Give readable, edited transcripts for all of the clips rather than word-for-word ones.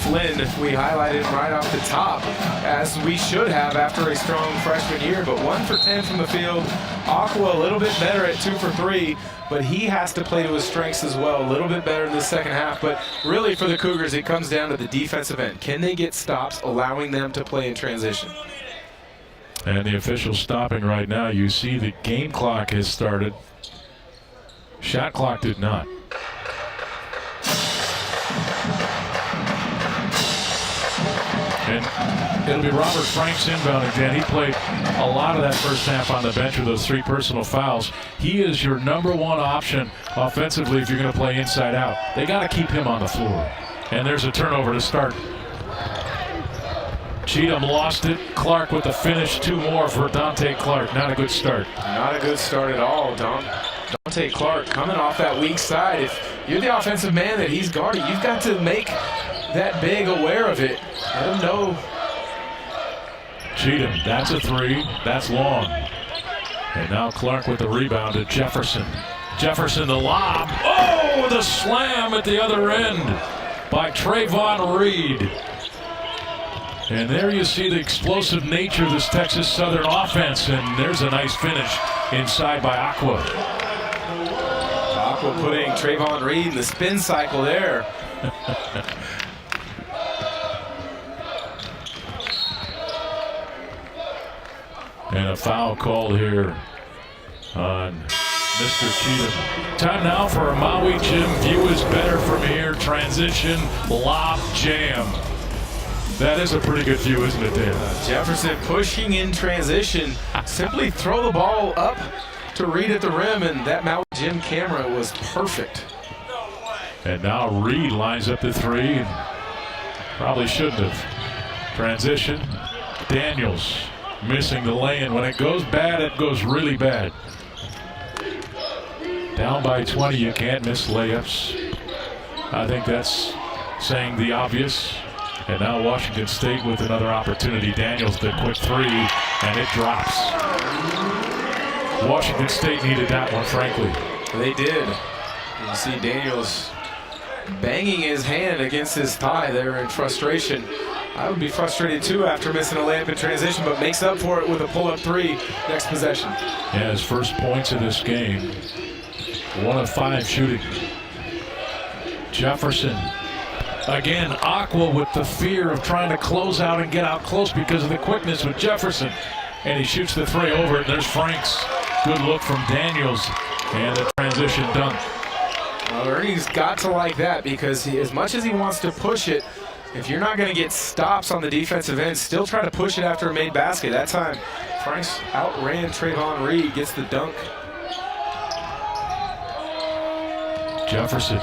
Flynn, we highlighted right off the top, as we should have after a strong freshman year, but 1 for 10 from the field. Aqua a little bit better at 2 for 3, but he has to play to his strengths as well. A little bit better in the second half, but really for the Cougars, it comes down to the defensive end. Can they get stops, allowing them to play in transition? And the officials stopping right now. You see the game clock has started. Shot clock did not. And it'll be Robert Franks inbounding, Dan. He played a lot of that first half on the bench with those 3 personal fouls. He is your #1 option offensively if you're going to play inside out. They got to keep him on the floor. And there's a turnover to start. Cheatham lost it. Clark with the finish. 2 more for Donte Clark. Not a good start. Not a good start at all, Donte Clark coming off that weak side. If you're the offensive man that he's guarding, you've got to make that big aware of it. Let him know. Cheatham, that's a 3. That's long. And now Clark with the rebound to Jefferson. Jefferson the lob. Oh, the slam at the other end by Trayvon Reed. And there you see the explosive nature of this Texas Southern offense. And there's a nice finish inside by Aqua. Aqua putting Trayvon Reed in the spin cycle there. And a foul called here on Mr. Cheatham. Time now for a Maui Jim View is Better from Here transition lob jam. That is a pretty good view, isn't it, Dan? Jefferson pushing in transition. Simply throw the ball up to Reed at the rim, and that Maui Jim camera was perfect. And now Reed lines up the 3 and probably shouldn't have. Transition. Daniels missing the lay-in. When it goes bad, it goes really bad. Down by 20, you can't miss layups. I think that's saying the obvious. And now Washington State with another opportunity. Daniels the quick 3, and it drops. Washington State needed that one, frankly. They did. You see Daniels banging his hand against his thigh there in frustration. I would be frustrated too after missing a layup in transition, but makes up for it with a pull-up 3 next possession. Yeah, his first points of this game. 1 of 5 shooting. Jefferson. Again, Aqua with the fear of trying to close out and get out close because of the quickness with Jefferson. And he shoots the 3 over it. There's Franks. Good look from Daniels. And a transition dunk. Well, Ernie's got to like that because as much as he wants to push it, if you're not going to get stops on the defensive end, still try to push it after a made basket. That time, Franks outran Trayvon Reed, gets the dunk. Jefferson.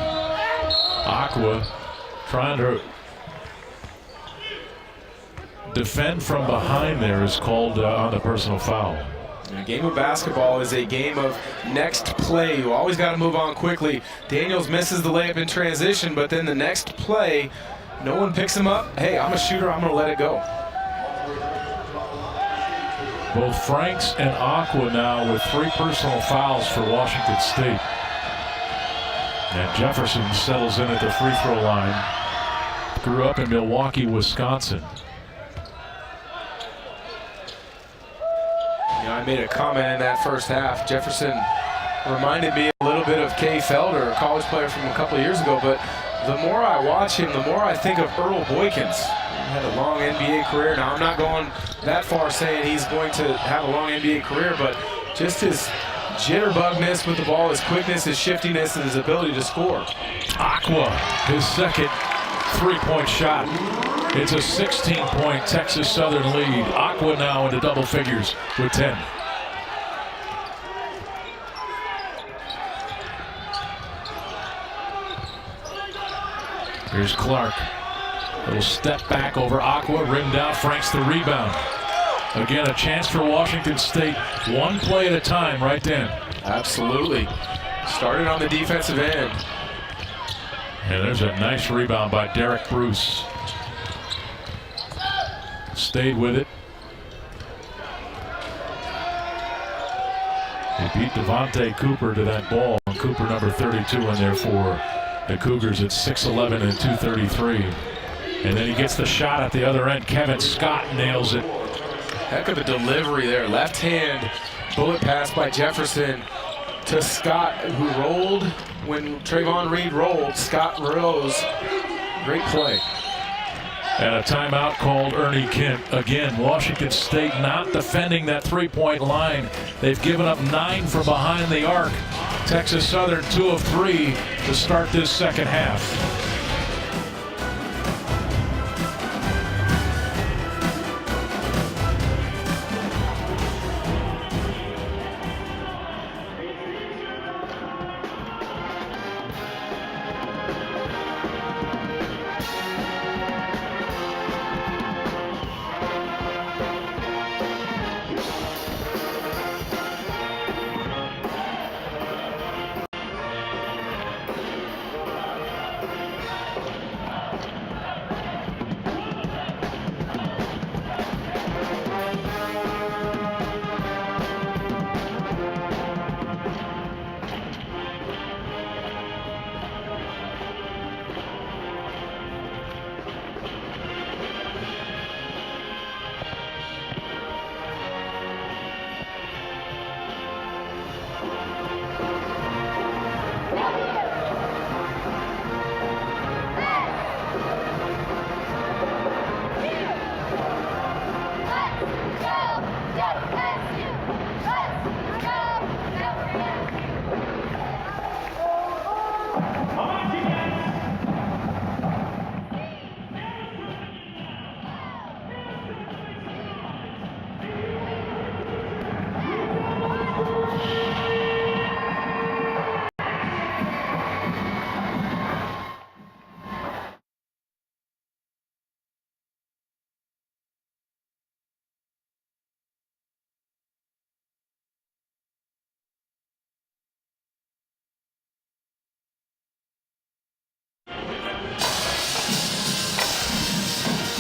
Aqua trying to defend from behind there is called on the personal foul. A game of basketball is a game of next play. You always got to move on quickly. Daniels misses the layup in transition, but then the next play, no one picks him up. Hey, I'm a shooter. I'm going to let it go. Both Franks and Aqua now with 3 personal fouls for Washington State. And Jefferson settles in at the free throw line. Grew up in Milwaukee, Wisconsin. You know, I made a comment in that first half. Jefferson reminded me a little bit of Kay Felder, a college player from a couple of years ago, but the more I watch him, the more I think of Earl Boykins. He had a long NBA career. Now, I'm not going that far saying he's going to have a long NBA career, but just his jitterbugness with the ball, his quickness, his shiftiness, and his ability to score. Aqua, his second 3-point shot. It's a 16-point Texas Southern lead. Aqua now into double figures with 10. Here's Clark. Little step back over Aqua, rimmed out. Franks the rebound. Again, a chance for Washington State. One play at a time, right, Dan? Absolutely. Started on the defensive end. And there's a nice rebound by Derek Bruce. Stayed with it. He beat Devontae Cooper to that ball. Cooper number 32 in there for the Cougars at 6'11" and 233. And then he gets the shot at the other end. Kevin Scott nails it. Heck of a delivery there. Left hand bullet pass by Jefferson to Scott, who rolled when Trayvon Reed rolled. Scott rose. Great play. And a timeout called Ernie Kent. Again, Washington State not defending that three-point line. They've given up 9 from behind the arc. Texas Southern 2 of 3 to start this second half.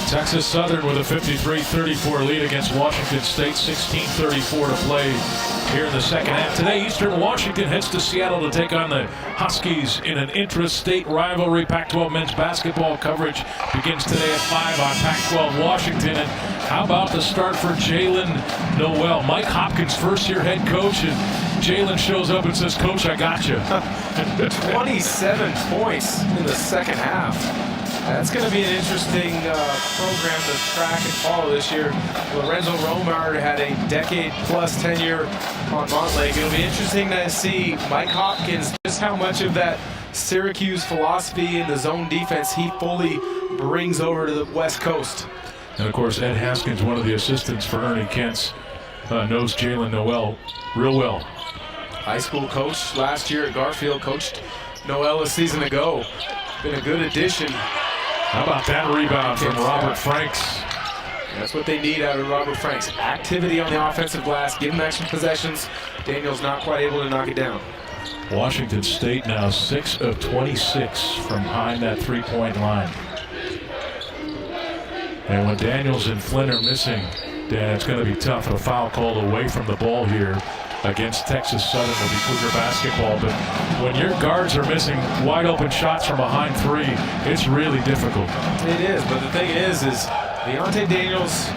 Texas Southern with a 53-34 lead against Washington State. 16:34 to play here in the second half. Today, Eastern Washington heads to Seattle to take on the Huskies in an intra-state rivalry. Pac-12 men's basketball coverage begins today at 5 on Pac-12 Washington. And how about the start for Jalen Noel? Mike Hopkins, first-year head coach, and Jalen shows up and says, "Coach, I got you." 27 points in the second half. That's going to be an interesting program to track and follow this year. Lorenzo Romar had a decade-plus tenure on Montlake. It'll be interesting to see Mike Hopkins, just how much of that Syracuse philosophy and the zone defense he fully brings over to the West Coast. And, of course, Ed Haskins, one of the assistants for Ernie Kent's, knows Jalen Noel real well. High school coach last year at Garfield, coached Noel a season ago. Been a good addition. How about that rebound from Robert Franks? That's what they need out of Robert Franks. Activity on the offensive glass, give him extra possessions. Daniel's not quite able to knock it down. Washington State now 6 of 26 from behind that three-point line. And when Daniels and Flynn are missing, Dan, it's going to be tough. A foul called away from the ball here against Texas Southern will be Cougar basketball. But when your guards are missing wide open shots from behind three, it's really difficult. It is, but the thing is Deontay Daniels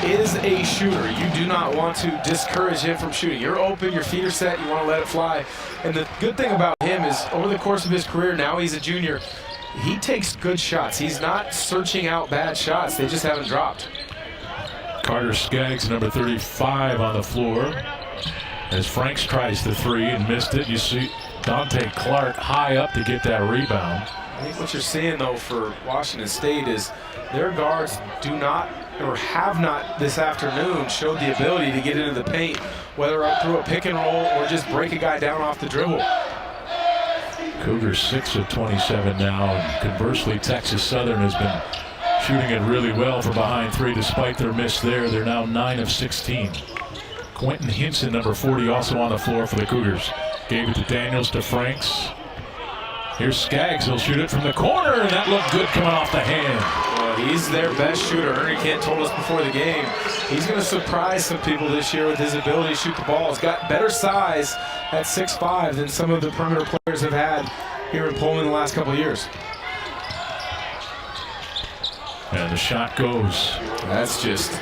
is a shooter. You do not want to discourage him from shooting. You're open, your feet are set, you want to let it fly. And the good thing about him is over the course of his career, now he's a junior, he takes good shots. He's not searching out bad shots. They just haven't dropped. Carter Skaggs, number 35 on the floor. As Franks tries the three and missed it, you see Donte Clark high up to get that rebound. I think what you're seeing, though, for Washington State is their guards do not or have not this afternoon showed the ability to get into the paint, whether through a pick and roll or just break a guy down off the dribble. Cougars 6 of 27 now. And conversely, Texas Southern has been shooting it really well from behind three despite their miss there. They're now 9 of 16. Quentin Hinson, number 40, also on the floor for the Cougars. Gave it to Daniels, to Franks. Here's Skaggs. He'll shoot it from the corner, and that looked good coming off the hand. Well, he's their best shooter. Ernie Kent told us before the game he's going to surprise some people this year with his ability to shoot the ball. He's got better size at 6'5" than some of the perimeter players have had here in Pullman the last couple of years. And the shot goes. That's just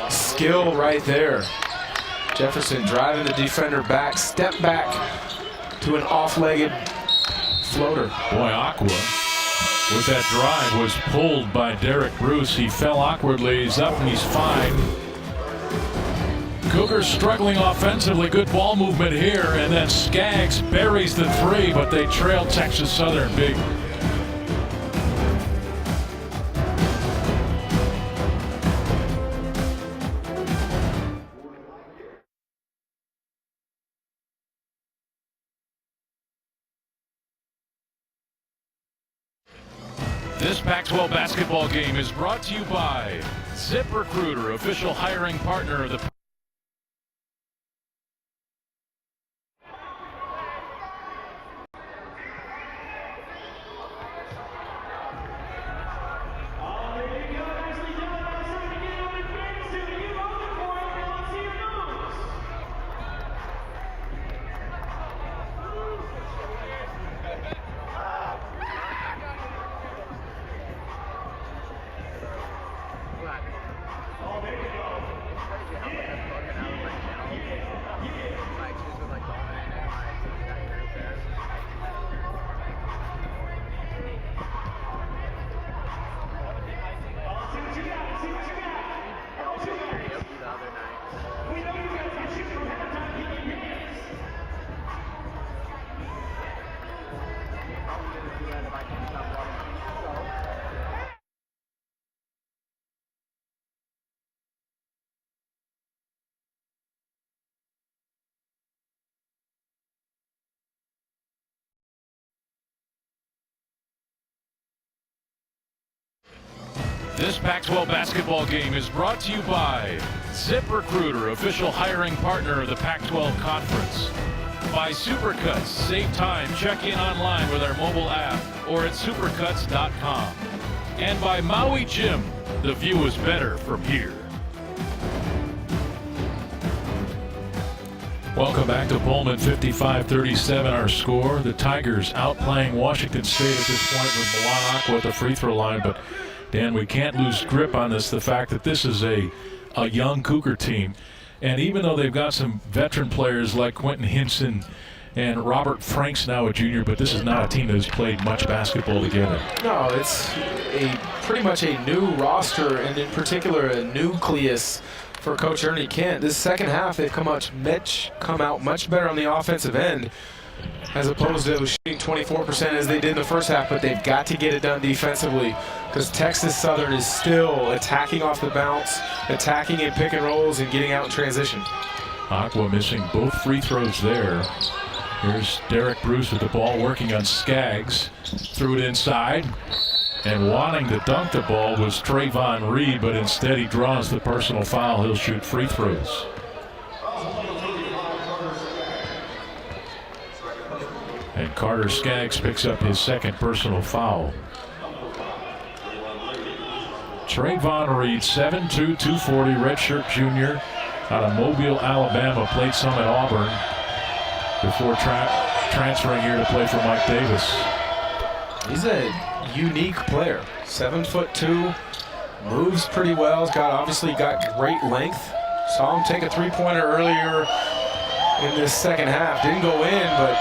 skill right there. Jefferson driving the defender back, step back to an off-legged floater. Boy, Aqua with that drive was pulled by Derek Bruce. He fell awkwardly. He's up and he's fine. Cougars struggling offensively. Good ball movement here. And then Skaggs buries the three, but they trail Texas Southern big. This Pac-12 basketball game is brought to you by ZipRecruiter, official hiring partner of the This Pac-12 basketball game is brought to you by ZipRecruiter, official hiring partner of the Pac-12 Conference. By Supercuts, save time, check in online with our mobile app or at supercuts.com. And by Maui Gym, the view is better from here. Welcome back to Pullman. 55-37 our score. The Tigers outplaying Washington State at this point with Milan Aqua at the free throw line, but Dan, we can't lose grip on this, the fact that this is a young Cougar team. And even though they've got some veteran players like Quentin Hinson and Robert Frank's now a junior, but this is not a team that has played much basketball together. No, it's pretty much a new roster, and in particular a nucleus for Coach Ernie Kent. This second half, they've come out much better on the offensive end, as opposed to shooting 24% as they did in the first half, but they've got to get it done defensively because Texas Southern is still attacking off the bounce, attacking in pick and rolls, and getting out in transition. Aqua missing both free throws there. Here's Derek Bruce with the ball working on Skaggs. Threw it inside. And wanting to dunk the ball was Trayvon Reed, but instead he draws the personal foul. He'll shoot free throws. And Carter Skaggs picks up his second personal foul. Trayvon Reed, 7'2", 240, redshirt junior out of Mobile, Alabama. Played some at Auburn before transferring here to play for Mike Davis. He's a unique player. 7'2", moves pretty well. He's obviously got great length. Saw him take a three-pointer earlier in this second half. Didn't go in, but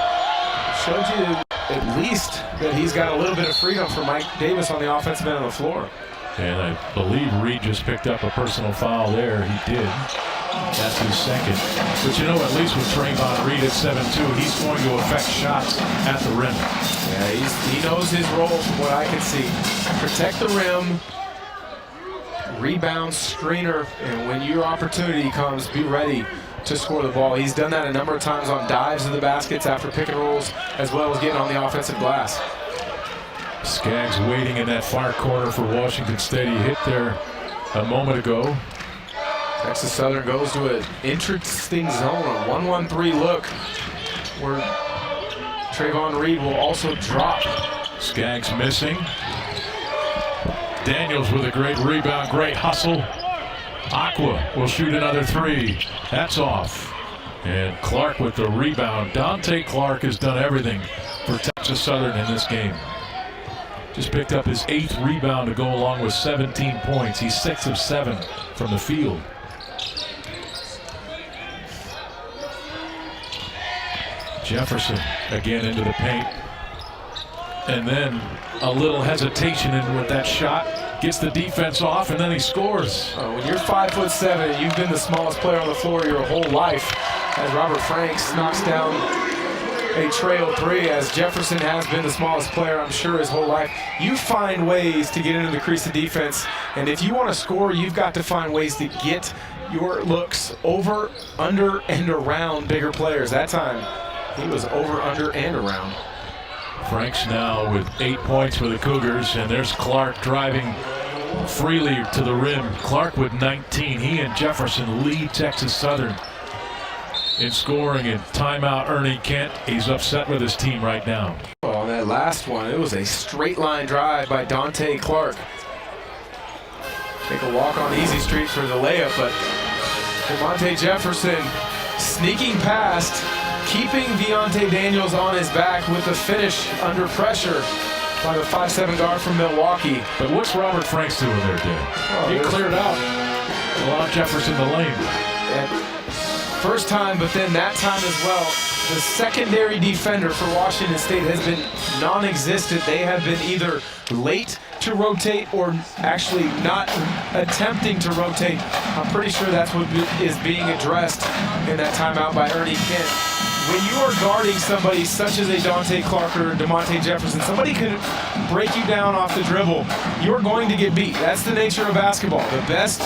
showed you at least that he's got a little bit of freedom for Mike Davis on the offensive end of the floor. And I believe Reed just picked up a personal foul there. He did. That's his second. But you know, at least with Trayvon Reed at 7'2", he's going to affect shots at the rim. Yeah, he knows his role from what I can see. Protect the rim, rebound, screener, and when your opportunity comes, be ready to score the ball. He's done that a number of times on dives to the baskets after pick and rolls, as well as getting on the offensive glass. Skaggs waiting in that far corner for Washington State. He hit there a moment ago. Texas Southern goes to an interesting zone, a 1-1-3 look, where Trayvon Reed will also drop. Skaggs missing. Daniels with a great rebound, great hustle. Aqua will shoot another three. That's off. And Clark with the rebound. Donte Clark has done everything for Texas Southern in this game. Just picked up his 8th rebound to go along with 17 points. He's 6 of 7 from the field. Jefferson again into the paint. And then a little hesitation in with that shot. Gets the defense off, and then he scores. When you're 5'7" and you've been the smallest player on the floor your whole life, as Robert Franks knocks down a trail 3, as Jefferson has been the smallest player, I'm sure, his whole life, you find ways to get into the crease of defense. And if you want to score, you've got to find ways to get your looks over, under, and around bigger players. That time, he was over, under, and around. Franks now with 8 points for the Cougars, and there's Clark driving freely to the rim. Clark with 19. He and Jefferson lead Texas Southern in scoring. And timeout, Ernie Kent. He's upset with his team right now. On that last one, it was a straight line drive by Donte Clark. Take a walk on Easy Street for the layup, but DeMonte Jefferson sneaking past, keeping Deontay Daniels on his back with the finish under pressure by the 5'7" guard from Milwaukee. But what's Robert Franks doing there, Dan? He cleared out, allowed Jefferson the lane. And first time, but then that time as well, the secondary defender for Washington State has been non-existent. They have been either late to rotate or actually not attempting to rotate. I'm pretty sure that's what is being addressed in that timeout by Ernie Kent. When you are guarding somebody such as a Donte Clark or DeMonte Jefferson, somebody could break you down off the dribble. You're going to get beat. That's the nature of basketball. The best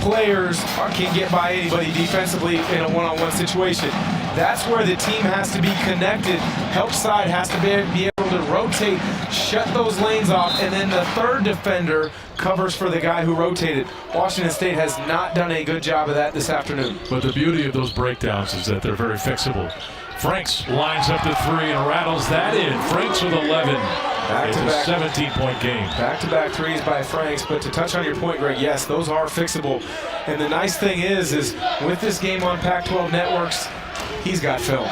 players can get by anybody defensively in a one-on-one situation. That's where the team has to be connected. Help side has to be able to rotate, shut those lanes off, and then the third defender covers for the guy who rotated. Washington State has not done a good job of that this afternoon. But the beauty of those breakdowns is that they're very fixable. Franks lines up to 3 and rattles that in. Franks with 11. It's a 17-point game. Back-to-back threes by Franks, but to touch on your point, Greg, yes, those are fixable. And the nice thing is with this game on Pac-12 networks, he's got film.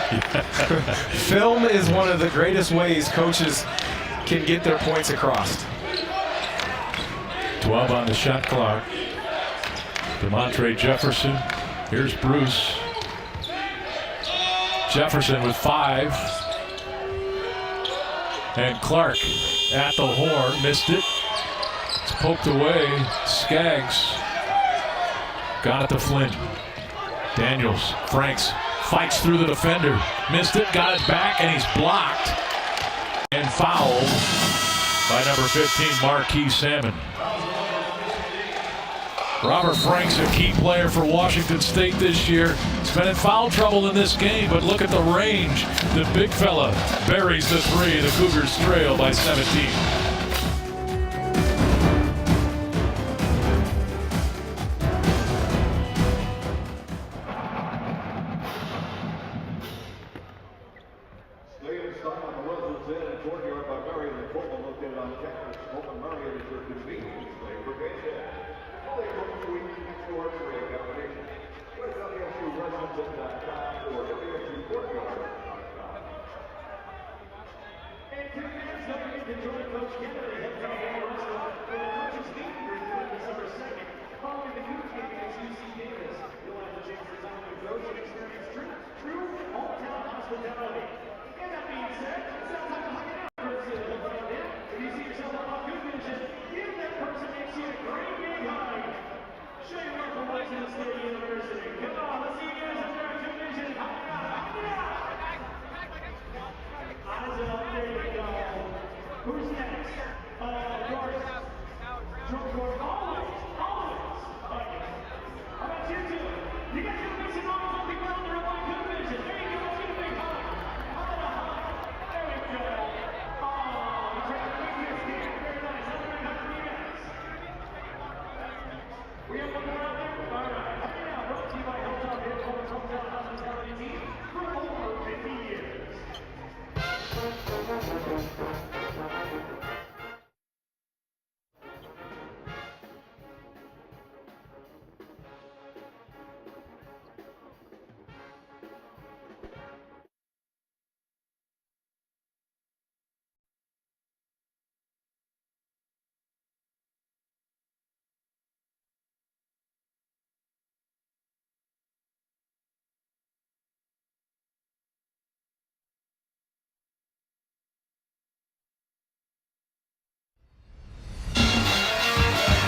Film is one of the greatest ways coaches can get their points across. 12 on the shot clock. DeMonte Jefferson. Here's Bruce. Jefferson with 5. And Clark at the horn, missed it. It's poked away. Skaggs got it to Flynn. Daniels, Franks fights through the defender, missed it, got it back, and he's blocked and fouled by number 15, Marquis Salmon. Robert Franks, a key player for Washington State this year. He's been in foul trouble in this game, but look at the range. The big fella buries the 3. The Cougars trail by 17.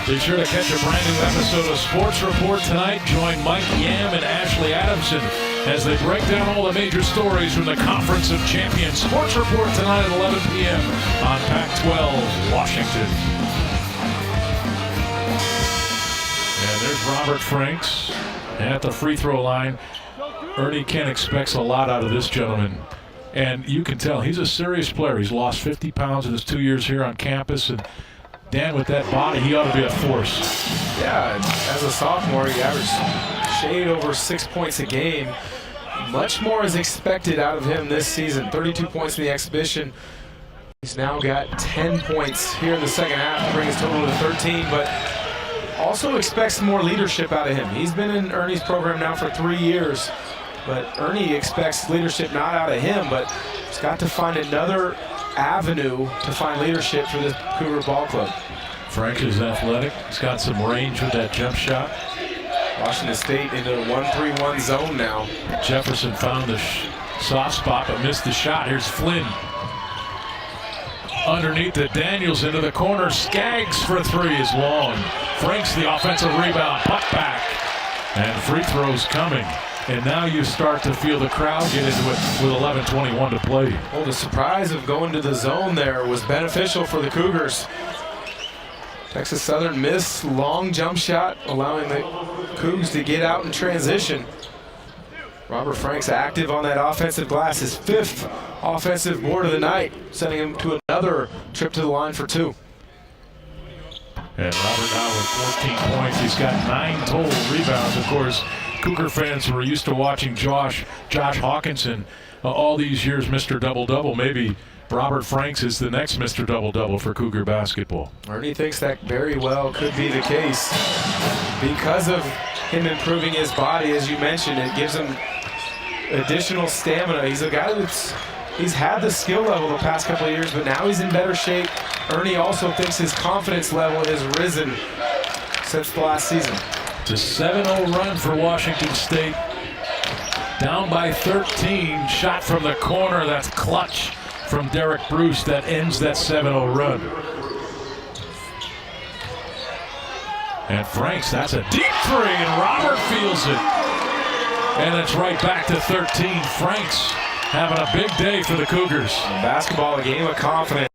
Be sure to catch a brand new episode of Sports Report tonight. Join Mike Yam and Ashley Adamson as they break down all the major stories from the Conference of Champions. Sports Report tonight at 11 p.m. on Pac-12 Washington. And there's Robert Franks at the free throw line. Ernie Kent expects a lot out of this gentleman. And you can tell he's a serious player. He's lost 50 pounds in his 2 years here on campus. And Dan, with that body, he ought to be a force. Yeah, as a sophomore, he averaged shade over 6 points a game. Much more is expected out of him this season. 32 points in the exhibition. He's now got 10 points here in the second half to bring his total to 13, but also expects more leadership out of him. He's been in Ernie's program now for 3 years, but Ernie expects leadership not out of him, but he's got to find another avenue to find leadership for this Cougar ball club. Frank is athletic. He's got some range with that jump shot. Washington State into a 1-3-1 zone now. Jefferson found the soft spot but missed the shot. Here's Flynn. Underneath the Daniels into the corner. Skaggs for three is long. Frank's the offensive rebound. Puck back. And free throws coming. And now you start to feel the crowd get into it with 11:21 to play. Well, the surprise of going to the zone there was beneficial for the Cougars. Texas Southern missed long jump shot, allowing the Cougs to get out in transition. Robert Franks active on that offensive glass, his 5th offensive board of the night, sending him to another trip to the line for 2. And Robert now with 14 points. He's got 9 total rebounds. Of course, Cougar fans who are used to watching Josh Hawkinson all these years, Mr. Double-Double. Maybe Robert Franks is the next Mr. Double-Double for Cougar basketball. Ernie thinks that very well could be the case. Because of him improving his body, as you mentioned, it gives him additional stamina. He's a guy he's had the skill level the past couple of years, but now he's in better shape. Ernie also thinks his confidence level has risen since the last season. It's a 7-0 run for Washington State. Down by 13. Shot from the corner. That's clutch from Derek Bruce. That ends that 7-0 run. And Franks, that's a deep three, and Robert feels it. And it's right back to 13. Franks having a big day for the Cougars. Basketball, a game of confidence.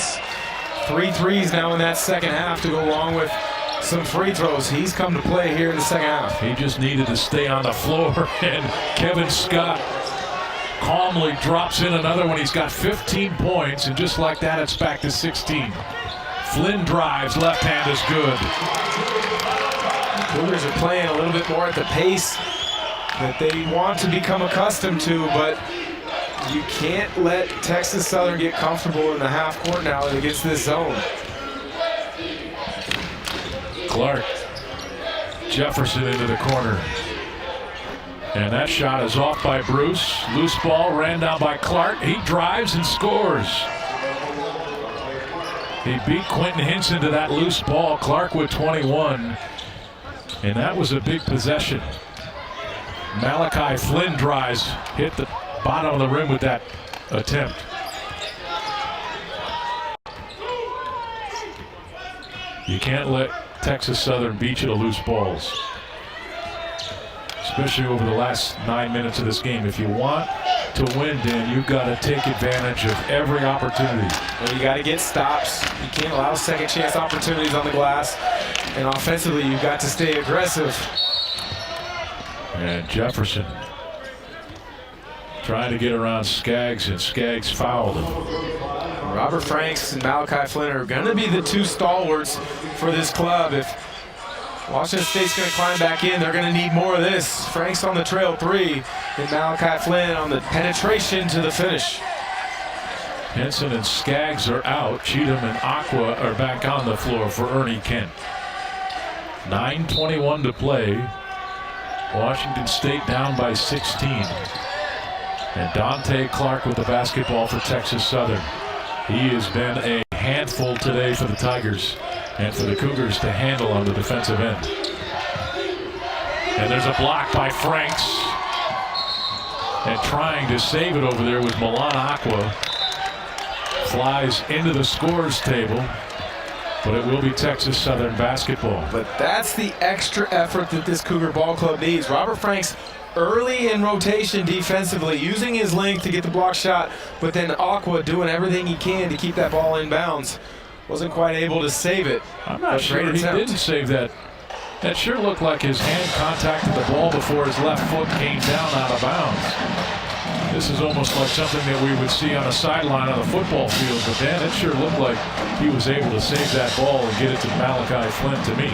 3 threes now in that second half to go along with some free throws. He's come to play here in the second half. He just needed to stay on the floor, and Kevin Scott calmly drops in another one. He's got 15 points, and just like that, it's back to 16. Flynn drives, left hand is good. Cougars are playing a little bit more at the pace that they want to become accustomed to, but you can't let Texas Southern get comfortable in the half court now against this zone. Clark, Jefferson into the corner. And that shot is off by Bruce. Loose ball ran down by Clark. He drives and scores. He beat Quentin Hinson to that loose ball. Clark with 21. And that was a big possession. Malachi Flynn drives, hit the bottom of the rim with that attempt. You can't let Texas Southern beat you to loose balls, especially over the last 9 minutes of this game. If you want to win, Dan, you've got to take advantage of every opportunity. Well, you got to get stops. You can't allow second chance opportunities on the glass. And offensively, you've got to stay aggressive. And Jefferson trying to get around Skaggs, and Skaggs fouled him. Robert Franks and Malachi Flynn are going to be the 2 stalwarts for this club. If Washington State's going to climb back in, they're going to need more of this. Franks on the trail 3, and Malachi Flynn on the penetration to the finish. Henson and Skaggs are out. Cheatham and Aqua are back on the floor for Ernie Kent. 9:21 to play. Washington State down by 16. And Donte Clark with the basketball for Texas Southern. He has been a handful today for the Tigers and for the Cougars to handle on the defensive end. And there's a block by Franks. And trying to save it over there was Milan Aqua. Flies into the scores table. but it will be Texas Southern basketball. But that's the extra effort that this Cougar ball club needs. Robert Franks early in rotation defensively, using his length to get the block shot, but then Aqua doing everything he can to keep that ball in bounds. Wasn't quite able to save it. I'm not sure he didn't save that. That sure looked like his hand contacted the ball before his left foot came down out of bounds. This is almost like something that we would see on a sideline on a football field, but Dan, it sure looked like he was able to save that ball and get it to Malachi Flynn to me.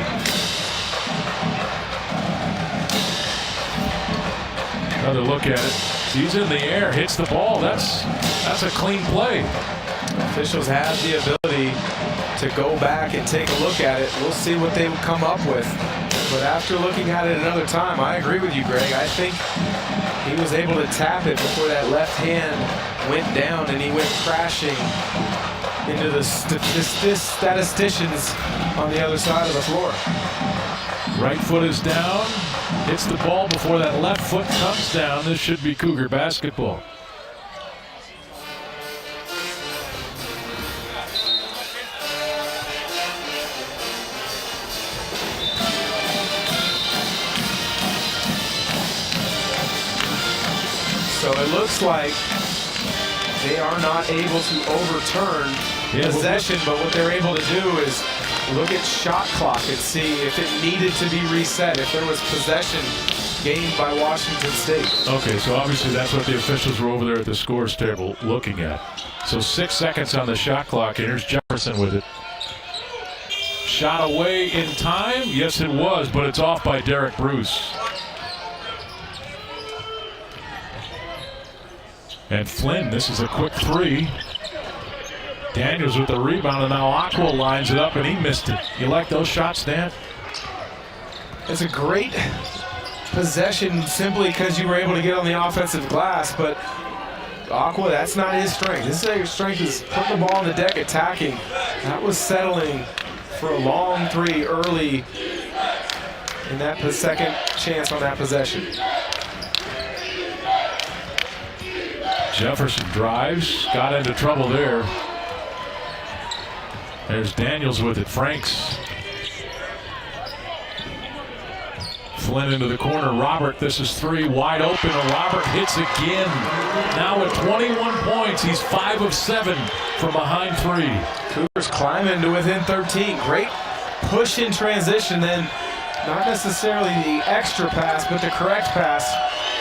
Another look at it. He's in the air, hits the ball. That's a clean play. Officials have the ability to go back and take a look at it. We'll see what they would come up with. But after looking at it another time, I agree with you, Greg. I think he was able to tap it before that left hand went down and he went crashing into the statisticians on the other side of the floor. Right foot is down, hits the ball before that left foot comes down. This should be Cougar basketball. So it looks like they are not able to overturn possession, but what they're able to do is look at shot clock and see if it needed to be reset, if there was possession gained by Washington State. Okay, so obviously that's what the officials were over there at the scores table looking at. So 6 seconds on the shot clock, and here's Jefferson with it. Shot away in time? Yes, it was, but it's off by Derek Bruce. And Flynn, this is a quick three. Daniels with the rebound, and now Aqua lines it up, and he missed it. You like those shots, Dan? It's a great possession simply because you were able to get on the offensive glass, but Aqua, that's not his strength. His strength is putting the ball on the deck, attacking. That was settling for a long three early in that second chance on that possession. Jefferson drives, got into trouble there. There's Daniels with it. Franks. Flynn into the corner. Robert, this is three wide open. Robert hits again. Now at 21 points, he's 5 of 7 from behind three. Cougars climbing to within 13. Great push in transition, then not necessarily the extra pass, but the correct pass,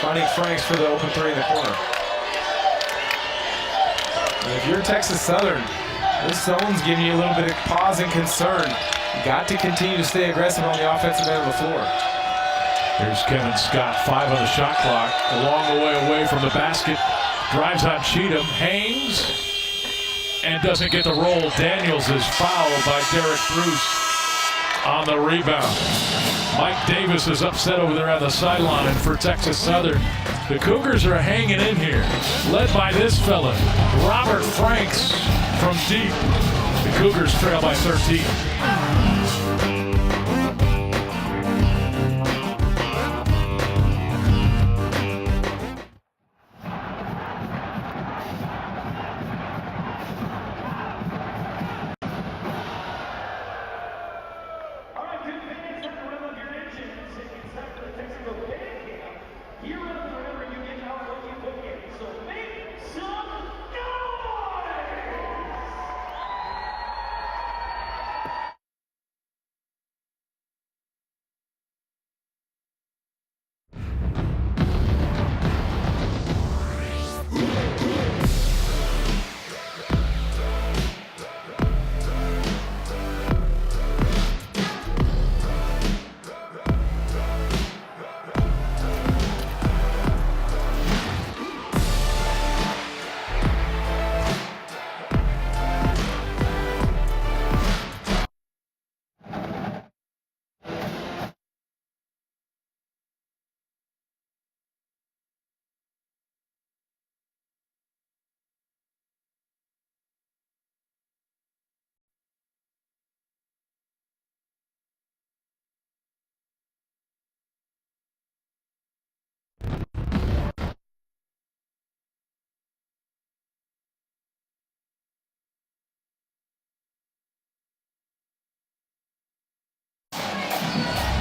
finding Franks for the open three in the corner. And if you're Texas Southern, this zone's giving you a little bit of pause and concern. You got to continue to stay aggressive on the offensive end of the floor. Here's Kevin Scott, 5 on the shot clock, a long way away from the basket. Drives on Cheatham, hangs, and doesn't get the roll. Daniels is fouled by Derek Bruce on the rebound. Mike Davis is upset over there on the sideline for Texas Southern. The Cougars are hanging in here, led by this fella, Robert Franks from deep. The Cougars trail by 13.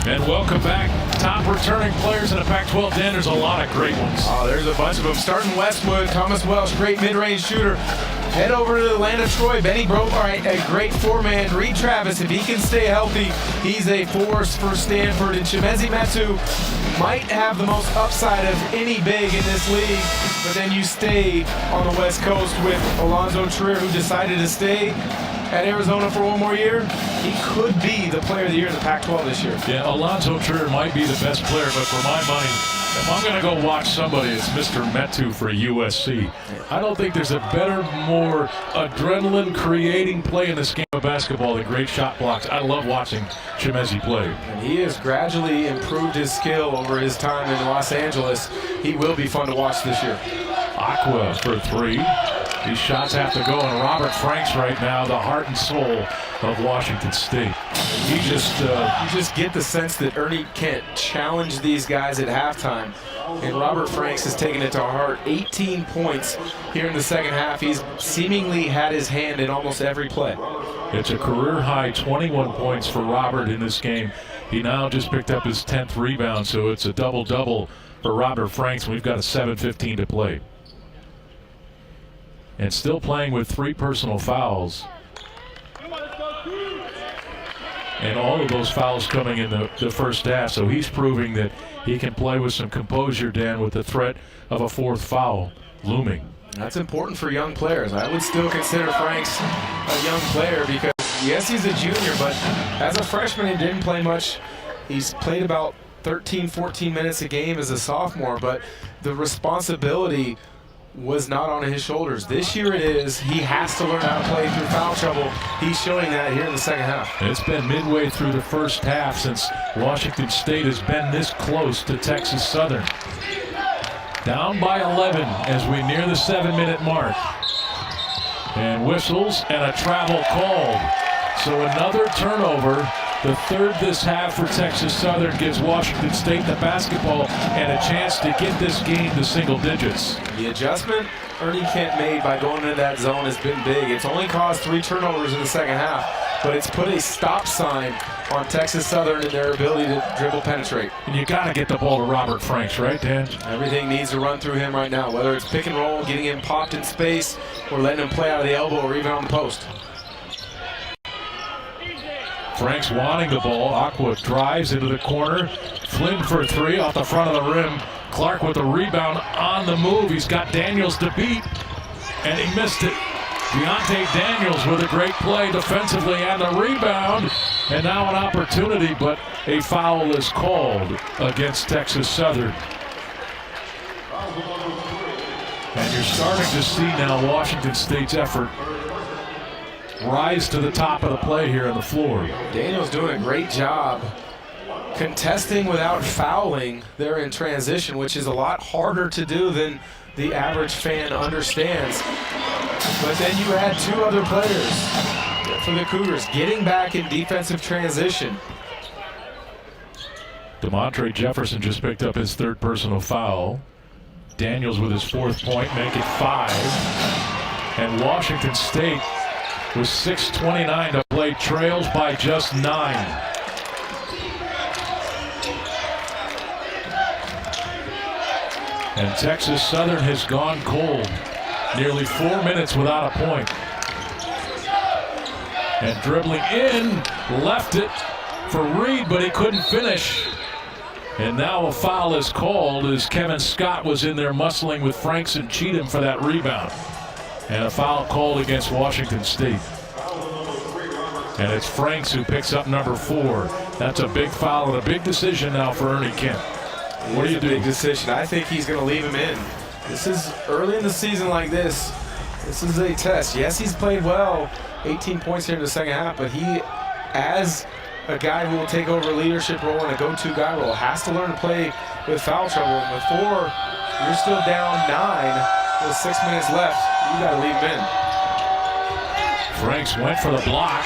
And welcome back. Top returning players in the Pac-12. Dan, there's a lot of great ones. Oh, there's a bunch of them. Starting Westwood, Thomas Welsh, great mid-range shooter. Head over to Atlanta, Troy. Benny Brobart, a great four-man. Reed Travis, if he can stay healthy, he's a force for Stanford. And Chimezi Metu might have the most upside of any big in this league. But then you stay on the West Coast with Alonzo Trier, who decided to stay at Arizona for one more year. He could be the player of the year in the Pac-12 this year. Yeah, Alonzo Trier might be the best player, but for my money, if I'm going to go watch somebody, it's Mr. Metu for USC. I don't think there's a better, more adrenaline-creating play in this game of basketball than great shot blocks. I love watching Chimezi play. And he has gradually improved his skill over his time in Los Angeles. He will be fun to watch this year. Aqua for three. These shots have to go, and Robert Franks right now, the heart and soul of Washington State. You just get the sense that Ernie Kent challenged these guys at halftime, and Robert Franks has taken it to heart. 18 points here in the second half. He's seemingly had his hand in almost every play. It's a career-high 21 points for Robert in this game. He now just picked up his 10th rebound, so it's a double-double for Robert Franks. We've got a 7:15 to play. And still playing with 3 personal fouls. And all of those fouls coming in the first half. So he's proving that he can play with some composure, Dan, with the threat of a 4th foul looming. That's important for young players. I would still consider Franks a young player because, yes, he's a junior, but as a freshman, he didn't play much. He's played about 13, 14 minutes a game as a sophomore, but the responsibility was not on his shoulders. This year it is. He has to learn how to play through foul trouble. He's showing that here in the second half. It's been midway through the first half since Washington State has been this close to Texas Southern. Down by 11 as we near the 7-minute mark. And whistles and a travel called. So another turnover. The third this half for Texas Southern gives Washington State the basketball and a chance to get this game to single digits. The adjustment Ernie Kent made by going into that zone has been big. It's only caused 3 turnovers in the second half, but it's put a stop sign on Texas Southern and their ability to dribble penetrate. And you got to get the ball to Robert Franks, right, Dan? Everything needs to run through him right now, whether it's pick and roll, getting him popped in space, or letting him play out of the elbow or even on the post. Franks wanting the ball. Aqua drives into the corner. Flynn for 3 off the front of the rim. Clark with the rebound on the move. He's got Daniels to beat, and he missed it. Donte Daniels with a great play defensively and the rebound. And now an opportunity, but a foul is called against Texas Southern. And you're starting to see now Washington State's effort rise to the top of the play here on the floor. Daniel's doing a great job contesting without fouling there in transition, which is a lot harder to do than the average fan understands. But then you had 2 other players for the Cougars getting back in defensive transition. DeMontre Jefferson just picked up his 3rd personal foul. Daniels with his 4th point, make it 5. And Washington State, with 6:29 to play, trails by just 9. And Texas Southern has gone cold. Nearly 4 minutes without a point. And dribbling in, left it for Reed, but he couldn't finish. And now a foul is called as Kevin Scott was in there muscling with Franks and Cheatham for that rebound. And a foul called against Washington State. And it's Franks who picks up number 4. That's a big foul and a big decision now for Ernie Kent. What do you do? Big decision. I think he's going to leave him in. This is early in the season like this. This is a test. Yes, he's played well, 18 points here in the second half, but he, as a guy who will take over a leadership role and a go-to guy role, has to learn to play with foul trouble. And before you're still down 9 with 6 minutes left, you got to leave him in. Franks went for the block.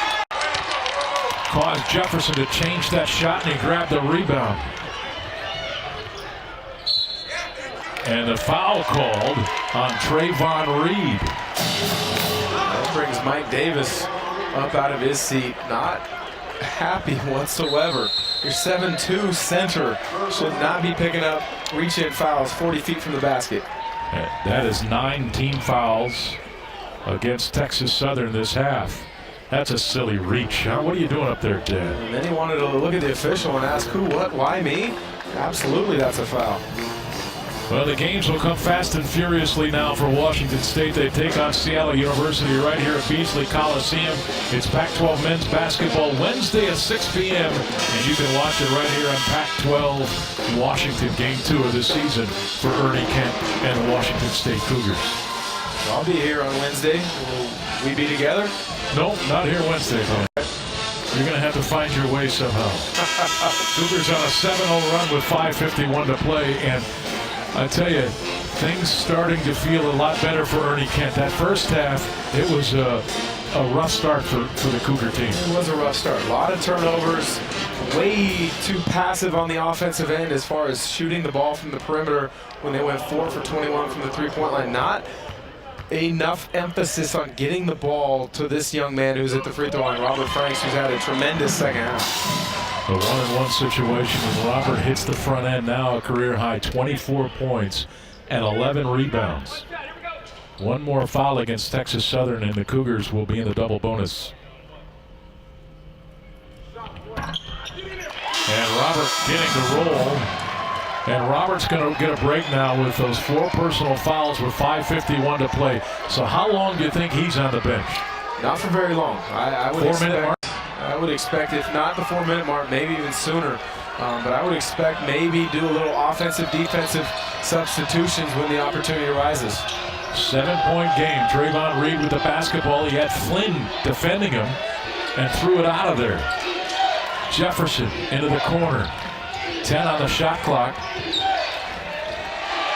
Caused Jefferson to change that shot, and he grabbed the rebound. And the foul called on Trayvon Reed. That brings Mike Davis up out of his seat. Not happy whatsoever. Your 7'2" center should not be picking up reach-in fouls 40 feet from the basket. That is 9 team fouls against Texas Southern this half. That's a silly reach, huh? What are you doing up there, Dan? And then he wanted to look at the official and ask who, what, why me? Absolutely, that's a foul. Well, the games will come fast and furiously now for Washington State. They take on Seattle University right here at Beasley Coliseum. It's Pac-12 men's basketball Wednesday at 6 p.m. And you can watch it right here on Pac-12 Washington, game 2 of the season for Ernie Kent and the Washington State Cougars. So I'll be here on Wednesday. Will we be together? Nope, not here Wednesday, though. You're going to have to find your way somehow. Cougars on a 7-0 run with 5:51 to play, and I tell you, things starting to feel a lot better for Ernie Kent. That first half, it was a rough start for the Cougar team. It was a rough start. A lot of turnovers, way too passive on the offensive end as far as shooting the ball from the perimeter when they went 4 for 21 from the three-point line. Not enough emphasis on getting the ball to this young man who's at the free throw line, Robert Franks, who's had a tremendous second half. A 1-on-1 situation as Robert hits the front end now, a career high 24 points and 11 rebounds. One more foul against Texas Southern and the Cougars will be in the double bonus. And Robert getting the roll. And Robert's going to get a break now with those 4 personal fouls with 5:51 to play. So how long do you think he's on the bench? Not for very long. I would 4-minute mark? I would expect, if not the 4-minute mark, maybe even sooner. But I would expect maybe do a little offensive, defensive substitutions when the opportunity arises. 7-point game. Trayvon Reed with the basketball. He had Flynn defending him and threw it out of there. Jefferson into the corner. 10 on the shot clock.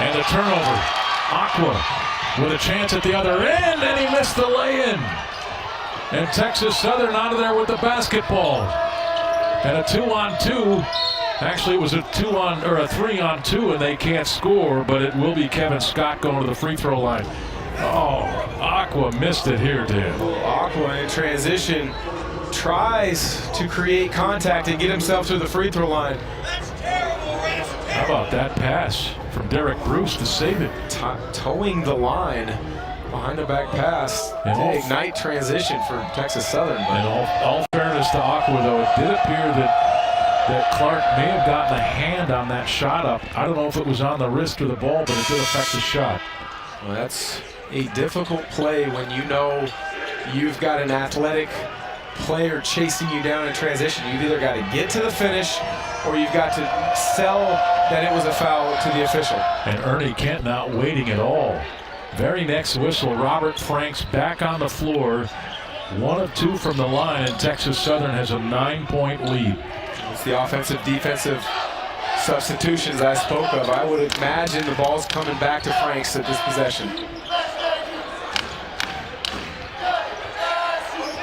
And the turnover. Aqua with a chance at the other end, and he missed the lay-in. And Texas Southern out of there with the basketball. And a 2-on-2. Actually, it was a 3-on-2, and they can't score, but it will be Kevin Scott going to the free throw line. Oh, Aqua missed it here, Dan. Aqua in transition tries to create contact and get himself to the free throw line. How about that pass from Derek Bruce to save it? Towing the line behind the back pass to ignite transition for Texas Southern. In all fairness to Aqua, though, it did appear that Clark may have gotten a hand on that shot up. I don't know if it was on the wrist or the ball, but it did affect the shot. Well, that's a difficult play when you know you've got an athletic player chasing you down in transition. You've either got to get to the finish or you've got to sell that it was a foul to the official. And Ernie Kent not waiting at all. Very next whistle, Robert Franks back on the floor. 1 of 2 from the line, and Texas Southern has a 9-point lead. It's the offensive, defensive substitutions I spoke of. I would imagine the ball's coming back to Franks at this possession.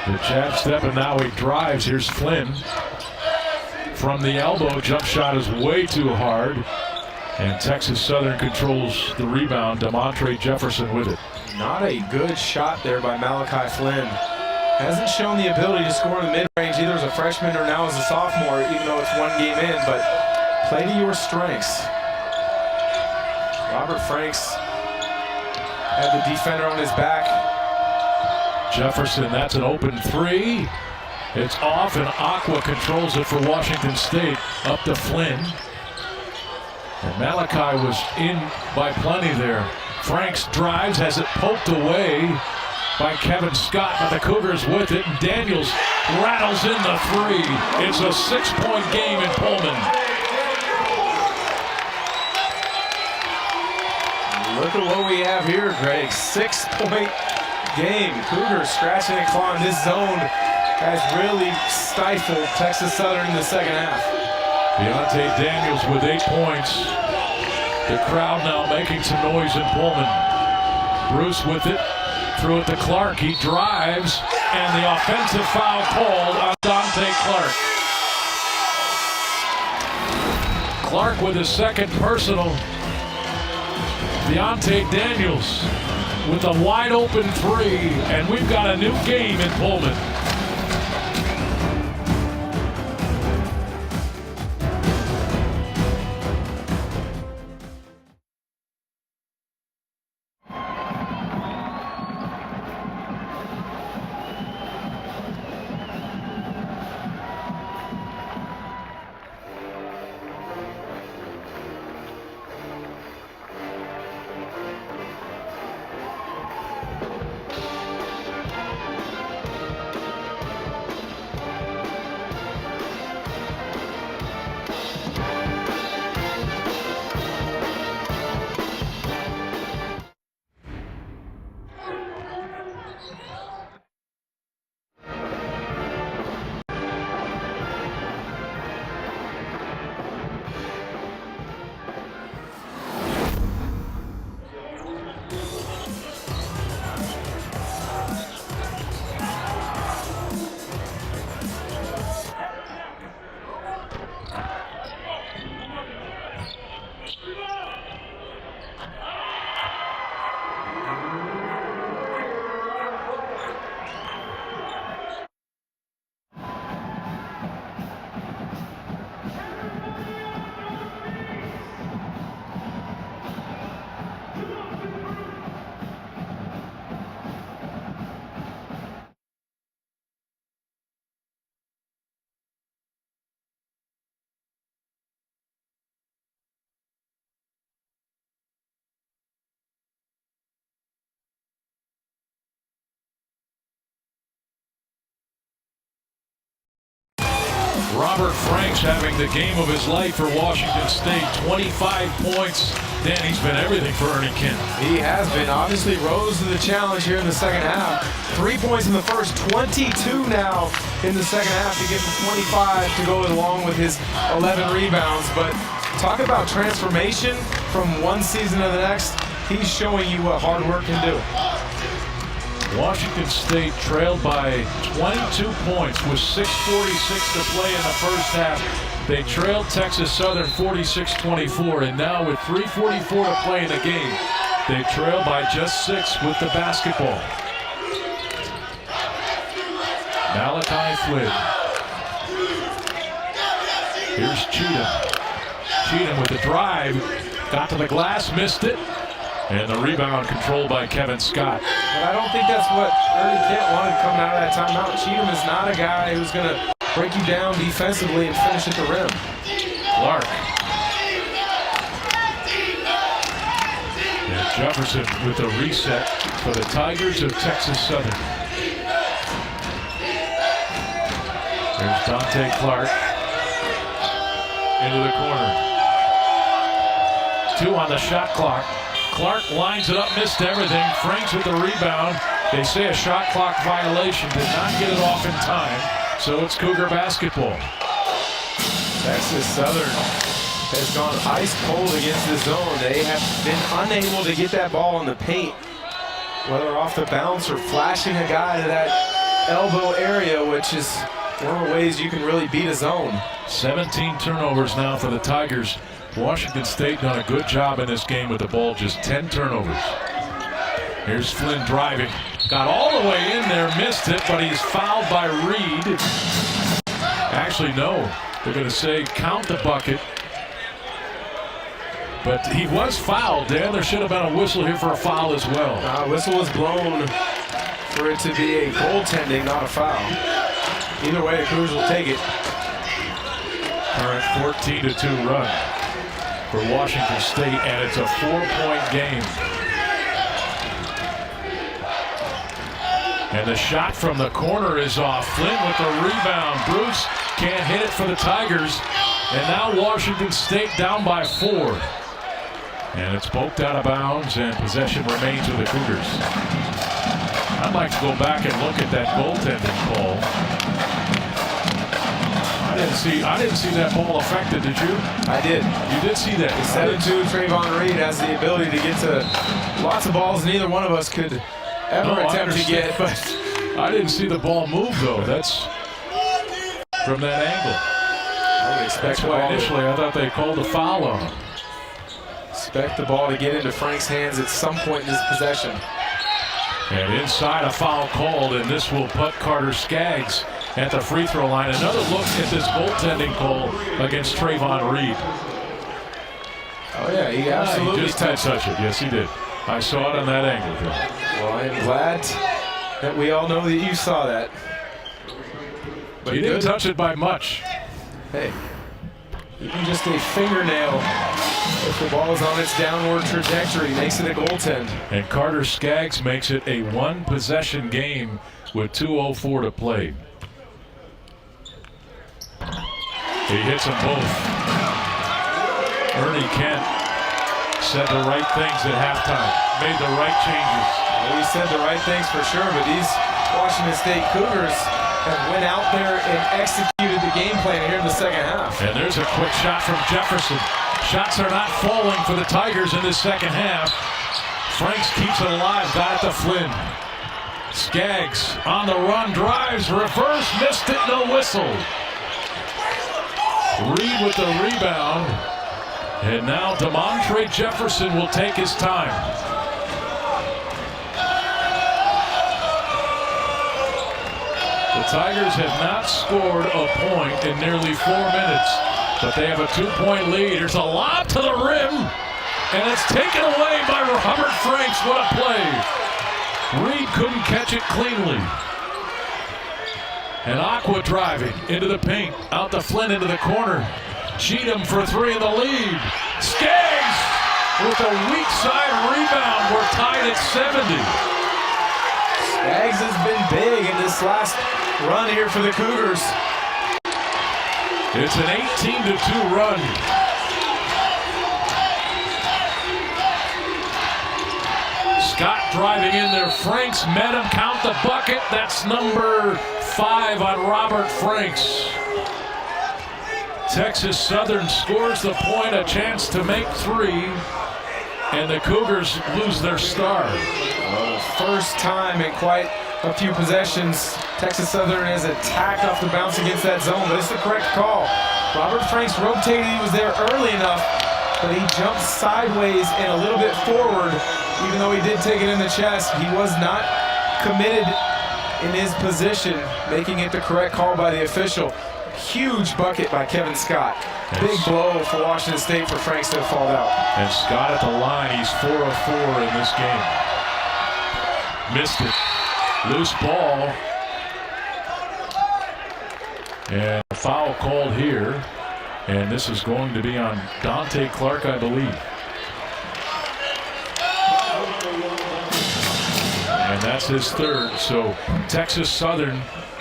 The jab step, and now he drives. Here's Flynn. From the elbow, jump shot is way too hard. And Texas Southern controls the rebound. DeMontre Jefferson with it. Not a good shot there by Malachi Flynn. Hasn't shown the ability to score in the mid-range either as a freshman or now as a sophomore, even though it's 1 game in, but play to your strengths. Robert Franks had the defender on his back. Jefferson, that's an open 3. It's off, and Aqua controls it for Washington State. Up to Flynn. And Malachi was in by plenty there. Franks drives, has it poked away by Kevin Scott, but the Cougars with it, and Daniels rattles in the 3. It's a 6-point game in Pullman. Look at what we have here, Greg. 6-point game. Cougars scratching and clawing. This zone has really stifled Texas Southern in the second half. Donte Daniels with 8 points. The crowd now making some noise in Pullman. Bruce with it. Threw it to Clark. He drives, and the offensive foul called on Donte Clark. Clark with his second personal. Donte Daniels with a wide open 3, and we've got a new game in Pullman. Robert Franks having the game of his life for Washington State. 25 points. Dan, he's been everything for Ernie Kent. He has been. Obviously rose to the challenge here in the second half. 3 points in the first, 22 now in the second half to get to 25 to go along with his 11 rebounds. But talk about transformation from one season to the next. He's showing you what hard work can do. Washington State trailed by 22 points with 6:46 to play in the first half. They trailed Texas Southern 46-24, and now with 3:44 to play in the game, they trail by just 6 with the basketball. Malachi Flynn. Here's Cheatham. Cheatham with the drive, got to the glass, missed it. And the rebound controlled by Kevin Scott. But I don't think that's what Ernie Kent wanted coming out of that timeout. Cheatham is not a guy who's going to break you down defensively and finish at the rim. Clark. And Jefferson with the reset for the Tigers of Texas Southern. There's Donte Clark into the corner. 2 on the shot clock. Clark lines it up, missed everything. Franks with the rebound. They say a shot clock violation, did not get it off in time. So it's Cougar basketball. Texas Southern has gone ice cold against the zone. They have been unable to get that ball in the paint, whether off the bounce or flashing a guy to that elbow area, which is one of the ways you can really beat a zone. 17 turnovers now for the Tigers. Washington State done a good job in this game with the ball, just 10 turnovers. Here's Flynn driving. Got all the way in there, missed it, but he's fouled by Reed. Actually, no. They're going to say count the bucket. But he was fouled, Dan. There should have been a whistle here for a foul as well. Whistle was blown for it to be a goaltending, not a foul. Either way, the Cougars will take it. Current 14-2 run for Washington State, and it's a 4-point game. And the shot from the corner is off. Flynn with the rebound. Bruce can't hit it for the Tigers. And now Washington State down by 4. And it's poked out of bounds, and possession remains with the Cougars. I'd like to go back and look at that goaltending call. I didn't see that ball affected, did you? I did. You did see that. 7-2 Trayvon Reed has the ability to get to lots of balls neither one of us could ever attempt to get, but I didn't see the ball move though. That's from that angle. I would expect That's why initially I thought they called a foul on him. Expect the ball to get into Frank's hands at some point in his possession. And inside a foul called, and this will put Carter Skaggs at the free throw line. Another look at this goaltending call against Trayvon Reed. Oh yeah, he absolutely he just touched it. Yes, he did. I saw it on that angle, Joe. Well, I am glad that we all know that you saw that. But he didn't touch it by much. Hey, even just a fingernail, if the ball is on its downward trajectory, makes it a goaltend. And Carter Skaggs makes it a one-possession game with 2:04 to play. He hits them both. Ernie Kent said the right things at halftime, made the right changes. Well, he said the right things for sure, but these Washington State Cougars have went out there and executed the game plan here in the second half. And there's a quick shot from Jefferson. Shots are not falling for the Tigers in this second half. Franks keeps it alive, got it to Flynn. Skaggs on the run, drives, reverse, missed it, no whistle. Reed with the rebound. And now DeMontre Jefferson will take his time. The Tigers have not scored a point in nearly 4 minutes, but they have a 2-point lead. There's a lob to the rim, and it's taken away by Robert Franks. What a play. Reed couldn't catch it cleanly. And Aqua driving into the paint, out to Flynn into the corner. Cheatham for 3 in the lead. Skaggs with a weak side rebound. We're tied at 70. Skaggs has been big in this last run here for the Cougars. It's an 18-2 run. Scott driving in there. Franks met him. Count the bucket. That's number 5 on Robert Franks. Texas Southern scores the point, a chance to make 3, and the Cougars lose their star. First time in quite a few possessions, Texas Southern has attacked off the bounce against that zone, but it's the correct call. Robert Franks rotated, he was there early enough, but he jumped sideways and a little bit forward. Even though he did take it in the chest, he was not committed in his position, making it the correct call by the official. Huge bucket by Kevin Scott. Big blow for Washington State for Franks to have fallen out. And Scott at the line, he's 4 of 4 in this game. Missed it. Loose ball. And a foul called here. And this is going to be on Donte Clark, I believe. And that's his 3rd. So Texas Southern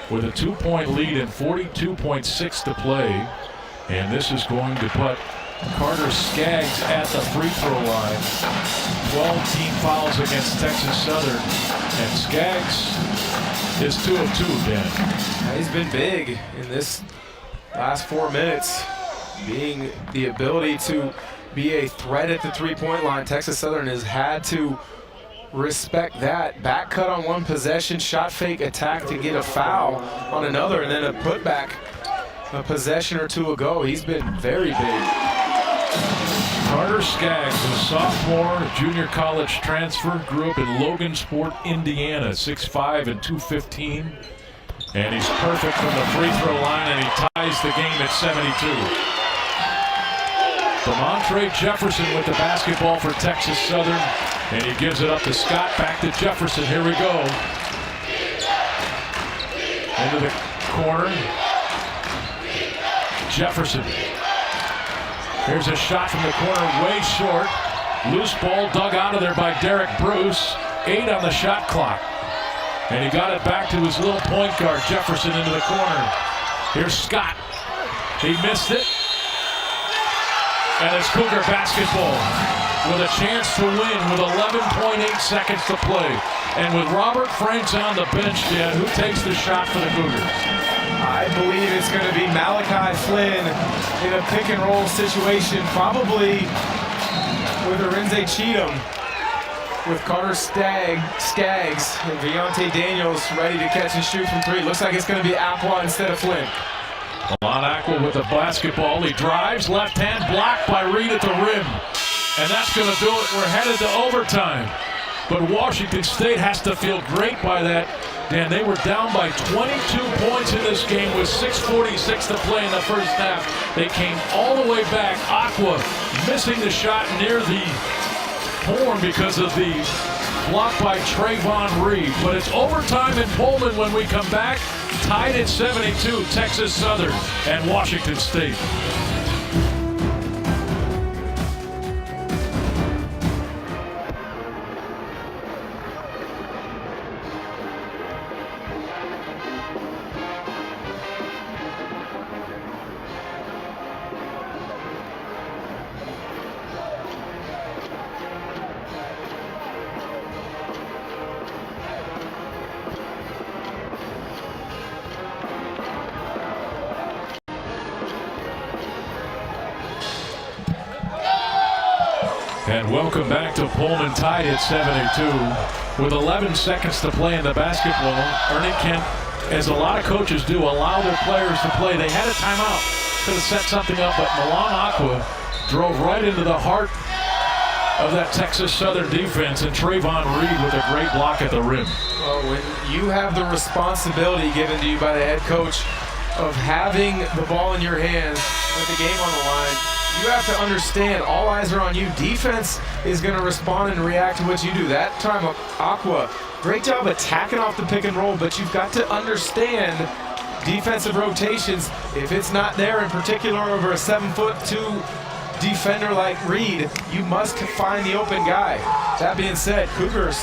with a 2-point lead and 42.6 to play. And this is going to put Carter Skaggs at the free throw line. 12 team fouls against Texas Southern. And Skaggs is 2 of 2, Dan. He's been big in this last 4 minutes, being the ability to be a threat at the three-point line. Texas Southern has had to respect that. Back cut on one possession, shot fake attack to get a foul on another, and then a putback a possession or two ago. He's been very big. Carter Skaggs, a sophomore, junior college transfer, grew up in Logansport, Indiana, 6'5" and 215. And he's perfect from the free throw line, and he ties the game at 72. Demontre Jefferson with the basketball for Texas Southern, and he gives it up to Scott. Back to Jefferson. Here we go. Into the corner. Jefferson. Here's a shot from the corner, way short. Loose ball dug out of there by Derek Bruce. 8 on the shot clock. And he got it back to his little point guard, Jefferson, into the corner. Here's Scott. He missed it. And it's Cougar basketball with a chance to win with 11.8 seconds to play. And with Robert Franks on the bench, Dan, who takes the shot for the Cougars? I believe it's going to be Malachi Flynn in a pick and roll situation, probably with Arinze Cheatham, with Carter Skaggs and Deontay Daniels ready to catch and shoot from 3. Looks like it's going to be Aqua instead of Flynn. Alon Aqua with the basketball. He drives, left hand blocked by Reed at the rim. And that's going to do it. We're headed to overtime. But Washington State has to feel great by that. Dan, they were down by 22 points in this game with 6:46 to play in the first half. They came all the way back. Aqua missing the shot near the horn because of the block by Trayvon Reed. But it's overtime in Pullman when we come back. Tied at 72, Texas Southern and Washington State. And welcome back to Pullman, tied at 72 with 11 seconds to play in the basketball. Ernie Kent, as a lot of coaches do, allow their players to play. They had a timeout, could have set something up, but Milan Aqua drove right into the heart of that Texas Southern defense, and Trayvon Reed with a great block at the rim. Well, when you have the responsibility given to you by the head coach of having the ball in your hands with the game on the line, you have to understand all eyes are on you. Defense is going to respond and react to what you do. That time, Aqua, great job attacking off the pick and roll, but you've got to understand defensive rotations. If it's not there, in particular over a 7'2" defender like Reed, you must find the open guy. That being said, Cougars,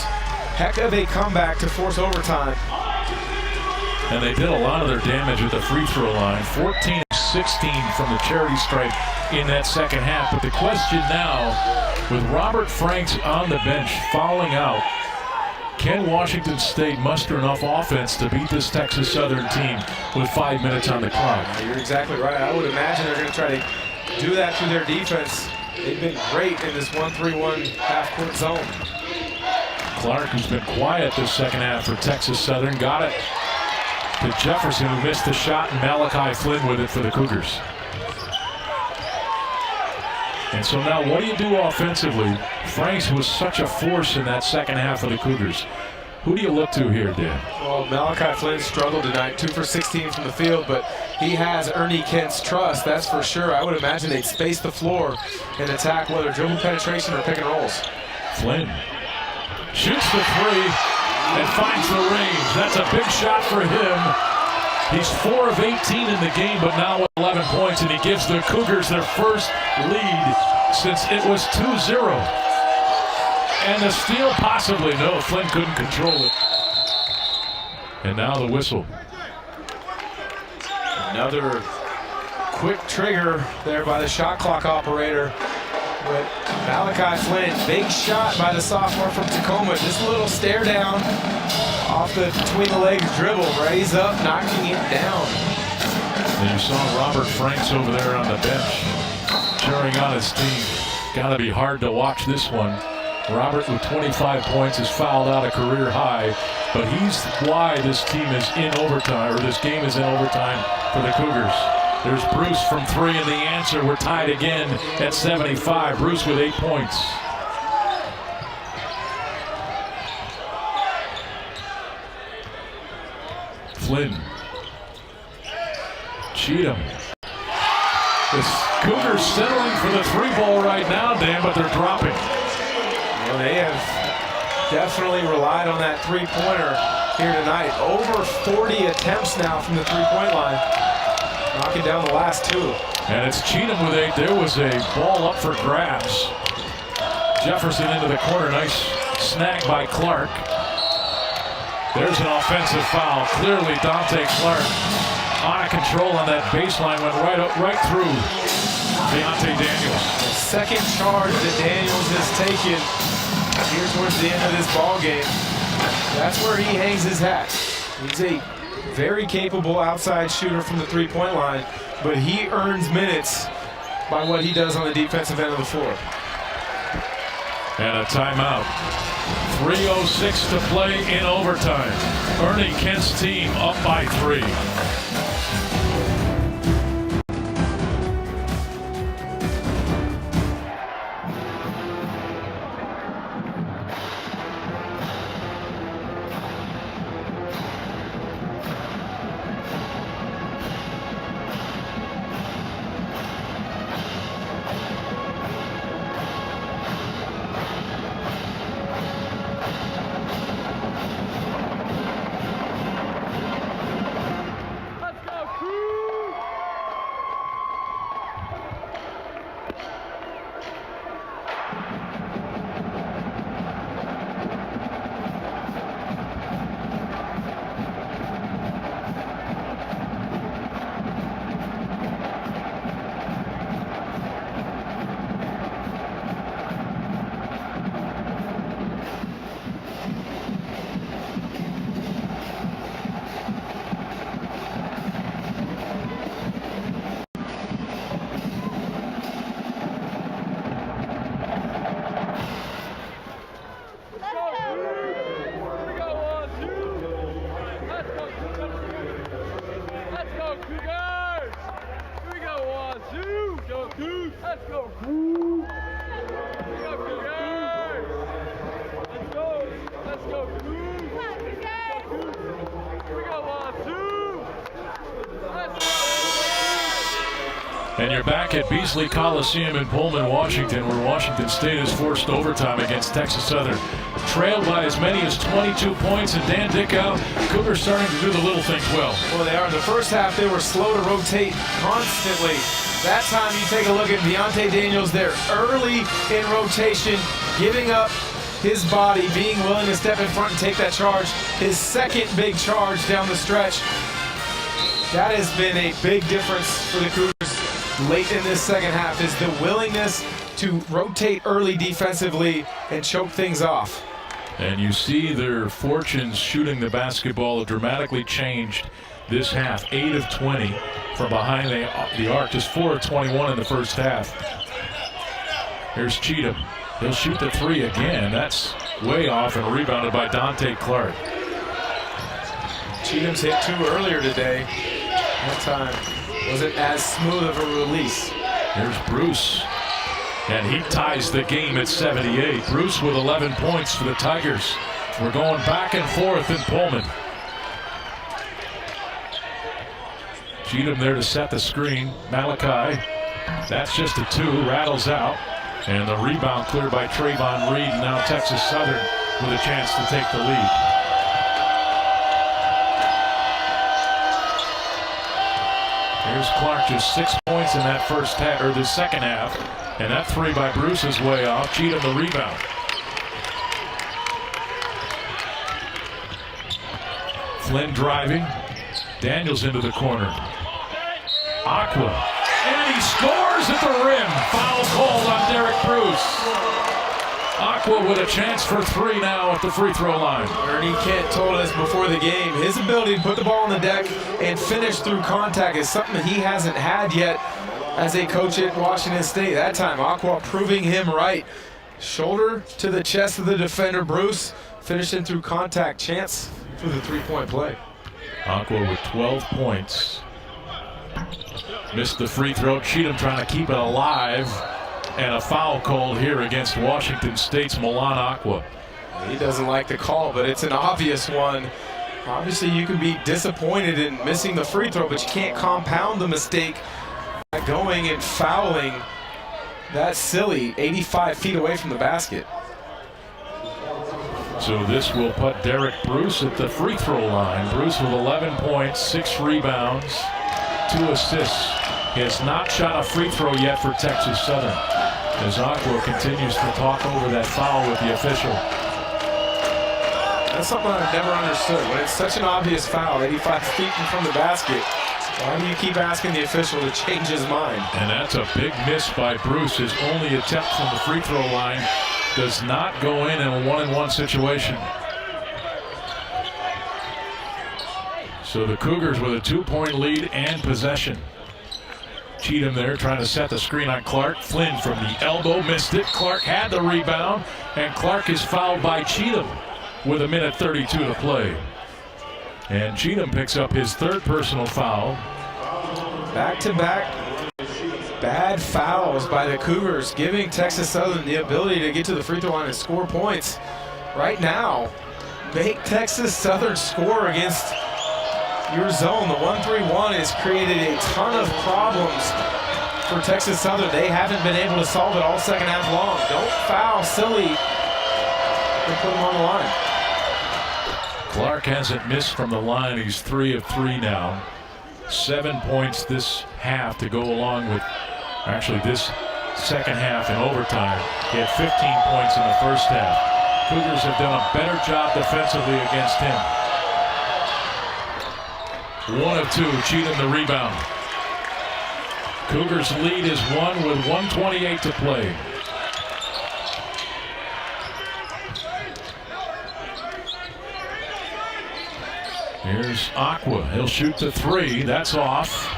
heck of a comeback to force overtime. And they did a lot of their damage with the free throw line. 14 of 6 16 from the charity stripe in that second half. But the question now, with Robert Franks on the bench fouling out, can Washington State muster enough offense to beat this Texas Southern team with 5 minutes on the clock? You're exactly right. I would imagine they're going to try to do that through their defense. They've been great in this 1-3-1 half-court zone. Clark, who's been quiet this second half for Texas Southern, got it to Jefferson, who missed the shot, and Malachi Flynn with it for the Cougars. And so now what do you do offensively? Franks was such a force in that second half of the Cougars. Who do you look to here, Dan? Well, Malachi Flynn struggled tonight, 2 for 16 from the field, but he has Ernie Kent's trust, that's for sure. I would imagine they'd space the floor and attack whether dribble penetration or pick and rolls. Flynn shoots the three and finds the range. That's a big shot for him. He's 4 of 18 in the game, but now with 11 points, and he gives the Cougars their first lead since it was 2-0. And the steal possibly, no, Flynn couldn't control it. And now the whistle. Another quick trigger there by the shot clock operator. But Malachi Flynn, big shot by the sophomore from Tacoma. Just a little stare down off the between the legs dribble. Raise up, knocking it down. And you saw Robert Franks over there on the bench cheering on his team. Got to be hard to watch this one. Robert with 25 points is fouled out a career high, but he's why this team is in overtime, or this game is in overtime for the Cougars. There's Bruce from 3, and the answer, we're tied again at 75. Bruce with 8 points. Flynn. Cheatham. The Cougars settling for the 3-ball right now, Dan, but they're dropping. Well, they have definitely relied on that three-pointer here tonight. Over 40 attempts now from the three-point line. Knocking down the last 2. And it's Cheatham with 8. There was a ball up for grabs. Jefferson into the corner. Nice snag by Clark. There's an offensive foul. Clearly Donte Clark out of control on that baseline. Went right through Deontay Daniels. The second charge that Daniels has taken here towards the end of this ball game. That's where he hangs his hat. He's a very capable outside shooter from the three-point line, but he earns minutes by what he does on the defensive end of the floor. And a timeout. 3:06 to play in overtime. Ernie Kent's team up by 3. And you're back at Beasley Coliseum in Pullman, Washington, where Washington State has forced overtime against Texas Southern. Trailed by as many as 22 points, and Dan Dickow, Cougars starting to do the little things well. Well, they are. In the first half, they were slow to rotate constantly. That time, you take a look at Deontay Daniels there early in rotation, giving up his body, being willing to step in front and take that charge. His second big charge down the stretch. That has been a big difference for the Cougars late in this second half, is the willingness to rotate early defensively and choke things off. And you see their fortunes shooting the basketball have dramatically changed this half. 8 of 20 from behind the arc, just 4 of 21 in the first half. Here's Cheatham. He'll shoot the three again. That's way off and rebounded by Donte Clark. Cheatham's hit 2 earlier today. That time wasn't as smooth of a release. Here's Bruce. And he ties the game at 78. Bruce with 11 points for the Tigers. We're going back and forth in Pullman. Cheatham there to set the screen. Malachi. That's just a 2. Rattles out. And the rebound cleared by Trayvon Reed. And now Texas Southern with a chance to take the lead. Here's Clark, just 6 points in that first half, or the second half. And that 3 by Bruce is way off. Cheatham the rebound. Flynn driving. Daniels into the corner. Aqua. And he scores at the rim. Foul called on Derek Bruce. Aqua with a chance for 3 now at the free throw line. Ernie Kent told us before the game, his ability to put the ball on the deck and finish through contact is something that he hasn't had yet as a coach at Washington State. That time, Aqua proving him right. Shoulder to the chest of the defender, Bruce, finishing through contact. Chance for the three-point play. Aqua with 12 points. Missed the free throw. Cheatham trying to keep it alive. And a foul called here against Washington State's Milan Aqua. He doesn't like the call, but it's an obvious one. Obviously, you can be disappointed in missing the free throw, but you can't compound the mistake by going and fouling that silly 85 feet away from the basket. So this will put Derek Bruce at the free throw line. Bruce with 11 points, 6 rebounds, 2 assists. He has not shot a free throw yet for Texas Southern, as Aqua continues to talk over that foul with the official. That's something I've never understood. When it's such an obvious foul, 85 feet from the basket, why do you keep asking the official to change his mind? And that's a big miss by Bruce. His only attempt from the free throw line does not go in a 1-on-1 situation. So the Cougars with a 2-point lead and possession. Cheatham there trying to set the screen on Clark. Flynn from the elbow, missed it. Clark had the rebound, and Clark is fouled by Cheatham with 1:32 to play. And Cheatham picks up his 3rd personal foul. Back-to-back bad fouls by the Cougars, giving Texas Southern the ability to get to the free throw line and score points. Right now, make Texas Southern score against your zone. The 1-3-1 has created a ton of problems for Texas Southern. They haven't been able to solve it all second half long. Don't foul silly and put them on the line. Clark hasn't missed from the line. He's 3 of 3 now. 7 points this half to go along with, actually this second half in overtime. He had 15 points in the first half. Cougars have done a better job defensively against him. 1 of 2, Cheatham the rebound. Cougars lead is 1 with 1:28 to play. Here's Aqua. He'll shoot the 3. That's off.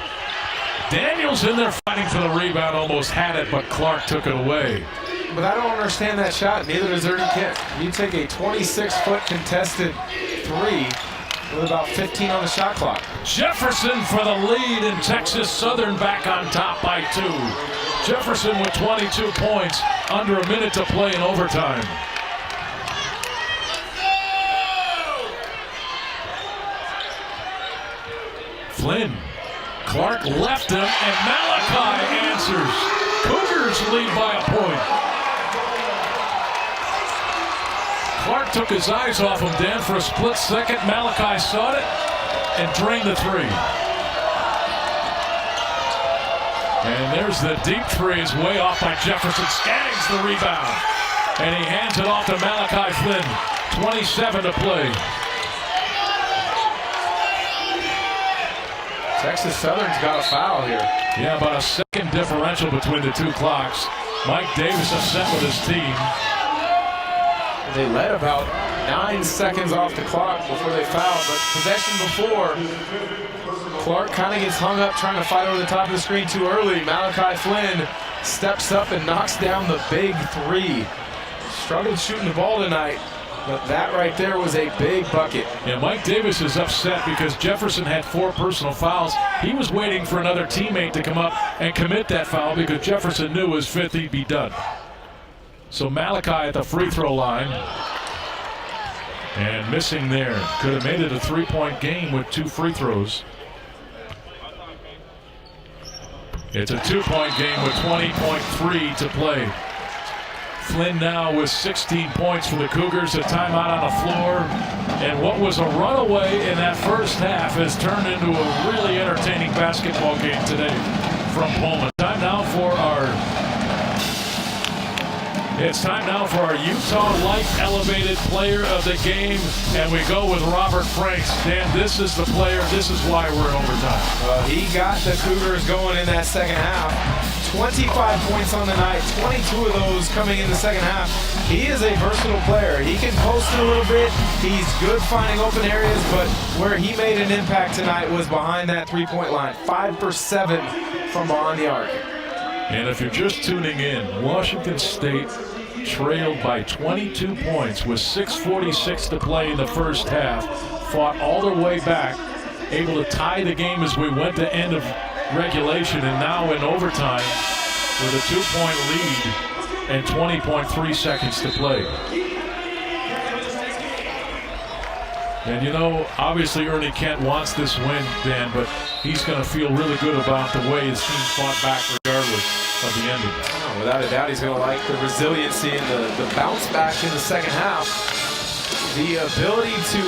Daniels in there fighting for the rebound. Almost had it, but Clark took it away. But I don't understand that shot. Neither does Ernie Kent. You take a 26-foot contested 3 with about 15 on the shot clock. Jefferson for the lead, and Texas Southern back on top by 2. Jefferson with 22 points, under a minute to play in overtime. Flynn. Clark left him, and Malachi answers. Cougars lead by a point. Clark took his eyes off him, Dan, for a split second. Malachi saw it and drained the 3. And there's the deep 3, is way off by Jefferson. Skaggs the rebound. And he hands it off to Malachi Flynn. 27 to play. Texas Southern's got a foul here. Yeah, about a second differential between the two clocks. Mike Davis upset with his team. They led about 9 seconds off the clock before they fouled, but possession before. Clark kind of gets hung up trying to fight over the top of the screen too early. Malachi Flynn steps up and knocks down the big three. Struggled shooting the ball tonight, but that right there was a big bucket. Yeah, Mike Davis is upset because Jefferson had 4 personal fouls. He was waiting for another teammate to come up and commit that foul because Jefferson knew his 5th he'd be done. So Malachi at the free throw line. And missing there. Could have made it a 3-point game with 2 free throws. It's a 2-point game with 20.3 to play. Flynn now with 16 points for the Cougars. A timeout on the floor. And what was a runaway in that first half has turned into a really entertaining basketball game today from Pullman. It's time now for our Utah Light Elevated Player of the Game, and we go with Robert Franks. Dan, this is the player. This is why we're in overtime. Well, he got the Cougars going in that second half. 25 points on the night, 22 of those coming in the second half. He is a versatile player. He can post it a little bit. He's good finding open areas, but where he made an impact tonight was behind that three-point line. 5 for 7 from behind the arc. And if you're just tuning in, Washington State trailed by 22 points with 6:46 to play in the first half, fought all their way back, able to tie the game as we went to end of regulation, and now in overtime with a 2-point lead and 20.3 seconds to play. And you know, obviously Ernie Kent wants this win, Dan, but he's going to feel really good about the way his team fought back regardless of the ending. Oh, without a doubt, he's going to like the resiliency and the bounce back in the second half. The ability to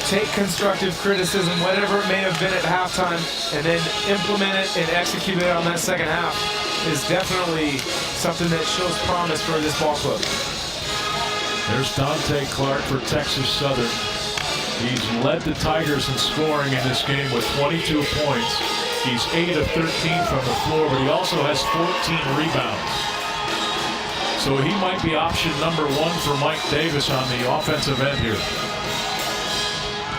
take constructive criticism, whatever it may have been at halftime, and then implement it and execute it on that second half is definitely something that shows promise for this ball club. There's Donte Clark for Texas Southern. He's led the Tigers in scoring in this game with 22 points. He's 8 of 13 from the floor, but he also has 14 rebounds. So he might be option number 1 for Mike Davis on the offensive end here.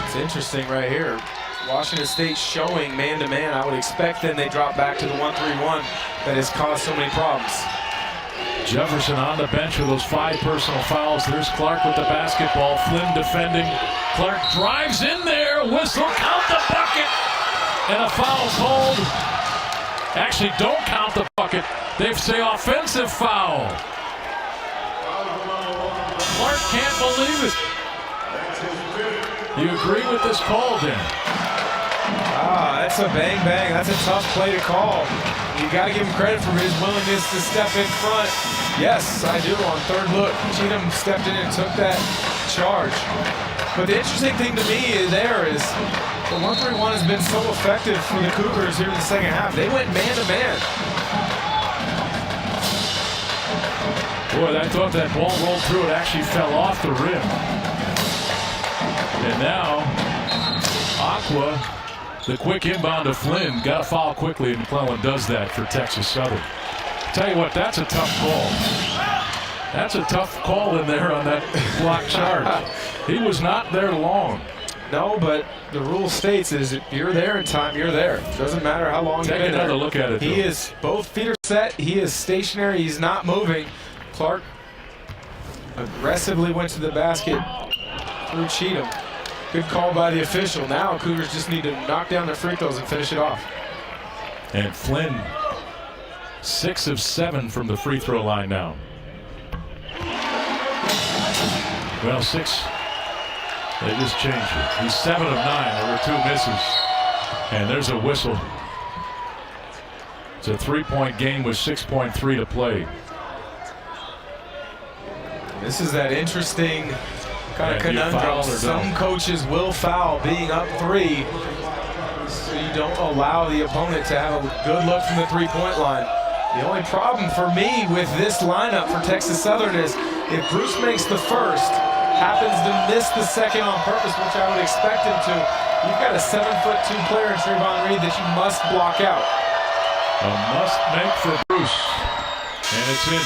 It's interesting right here. Washington State showing man-to-man. I would expect then they drop back to the 1-3-1 that has caused so many problems. Jefferson on the bench with those 5 personal fouls. There's Clark with the basketball. Flynn defending. Clark drives in there. Whistle, count the bucket. And a foul called. Actually, don't count the bucket. They say offensive foul. Clark can't believe it. You agree with this call, Dan? That's a bang-bang. That's a tough play to call. You got to give him credit for his willingness to step in front. Yes, I do. On third look, Cheatham stepped in and took that charge. But the interesting thing to me there is the 1-3-1 has been so effective for the Cougars here in the second half. They went man-to-man. Boy, I thought that ball rolled through. It actually fell off the rim. And now, Aqua, the quick inbound to Flynn, got to foul quickly, and McClellan does that for Texas Southern. Tell you what, that's a tough call. That's a tough call in there on that block charge. He was not there long. No, but the rule states is if you're there in time, you're there. Doesn't matter how long you've been there. Take another look at it. He is, both feet are set. He is stationary. He's not moving. Clark aggressively went to the basket through Cheatham. Good call by the official. Now Cougars just need to knock down their free throws and finish it off. And Flynn, 6 of 7 from the free throw line now. Well, 6. They just changed it. He's 7 of 9. There were 2 misses. And there's a whistle. It's a 3-point game with 6.3 to play. This is that interesting kind of conundrum. Some coaches will foul being up 3, so you don't allow the opponent to have a good look from the 3-point line. The only problem for me with this lineup for Texas Southern is if Bruce makes the first, happens to miss the second on purpose, which I would expect him to, you've got a 7'2" player in Trayvon Reed that you must block out. A must make for Bruce. And it's in.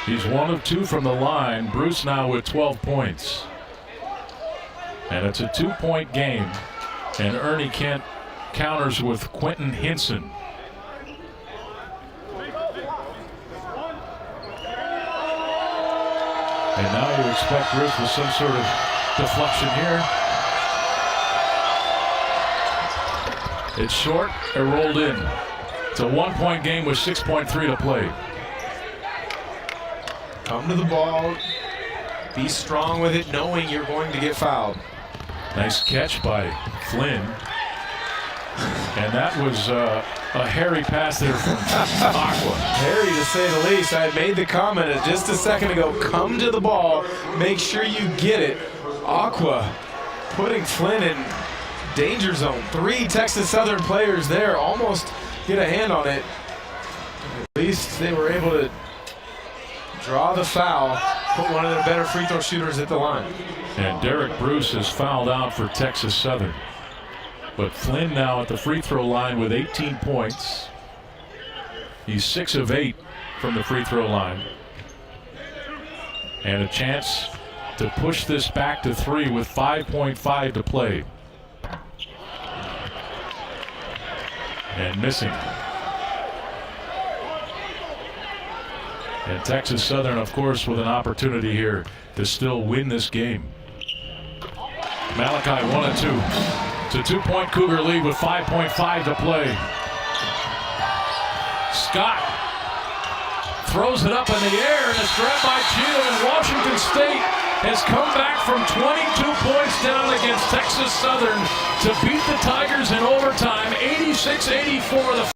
He's 1 of 2 from the line. Bruce now with 12 points. And it's a 2-point game. And Ernie Kent counters with Quentin Hinson. And now you expect Bruce with some sort of deflection here. It's short, it rolled in. It's a 1-point game with 6.3 to play. Come to the ball, be strong with it, knowing you're going to get fouled. Nice catch by Flynn. And that was a hairy pass there from Aqua. Hairy to say the least. I made the comment just a second ago, come to the ball, make sure you get it. Aqua putting Flynn in danger zone. 3 Texas Southern players there almost get a hand on it. At least they were able to draw the foul, put one of their better free throw shooters at the line. And Derek Bruce is fouled out for Texas Southern. But Flynn now at the free throw line with 18 points. He's 6 of 8 from the free throw line. And a chance to push this back to 3 with 5.5 to play. And missing. And Texas Southern, of course, with an opportunity here to still win this game. Malachi 1 of 2. It's a 2-point Cougar lead with 5.5 to play. Scott throws it up in the air, and it's grabbed by Gio, and Washington State has come back from 22 points down against Texas Southern to beat the Tigers in overtime, 86-84.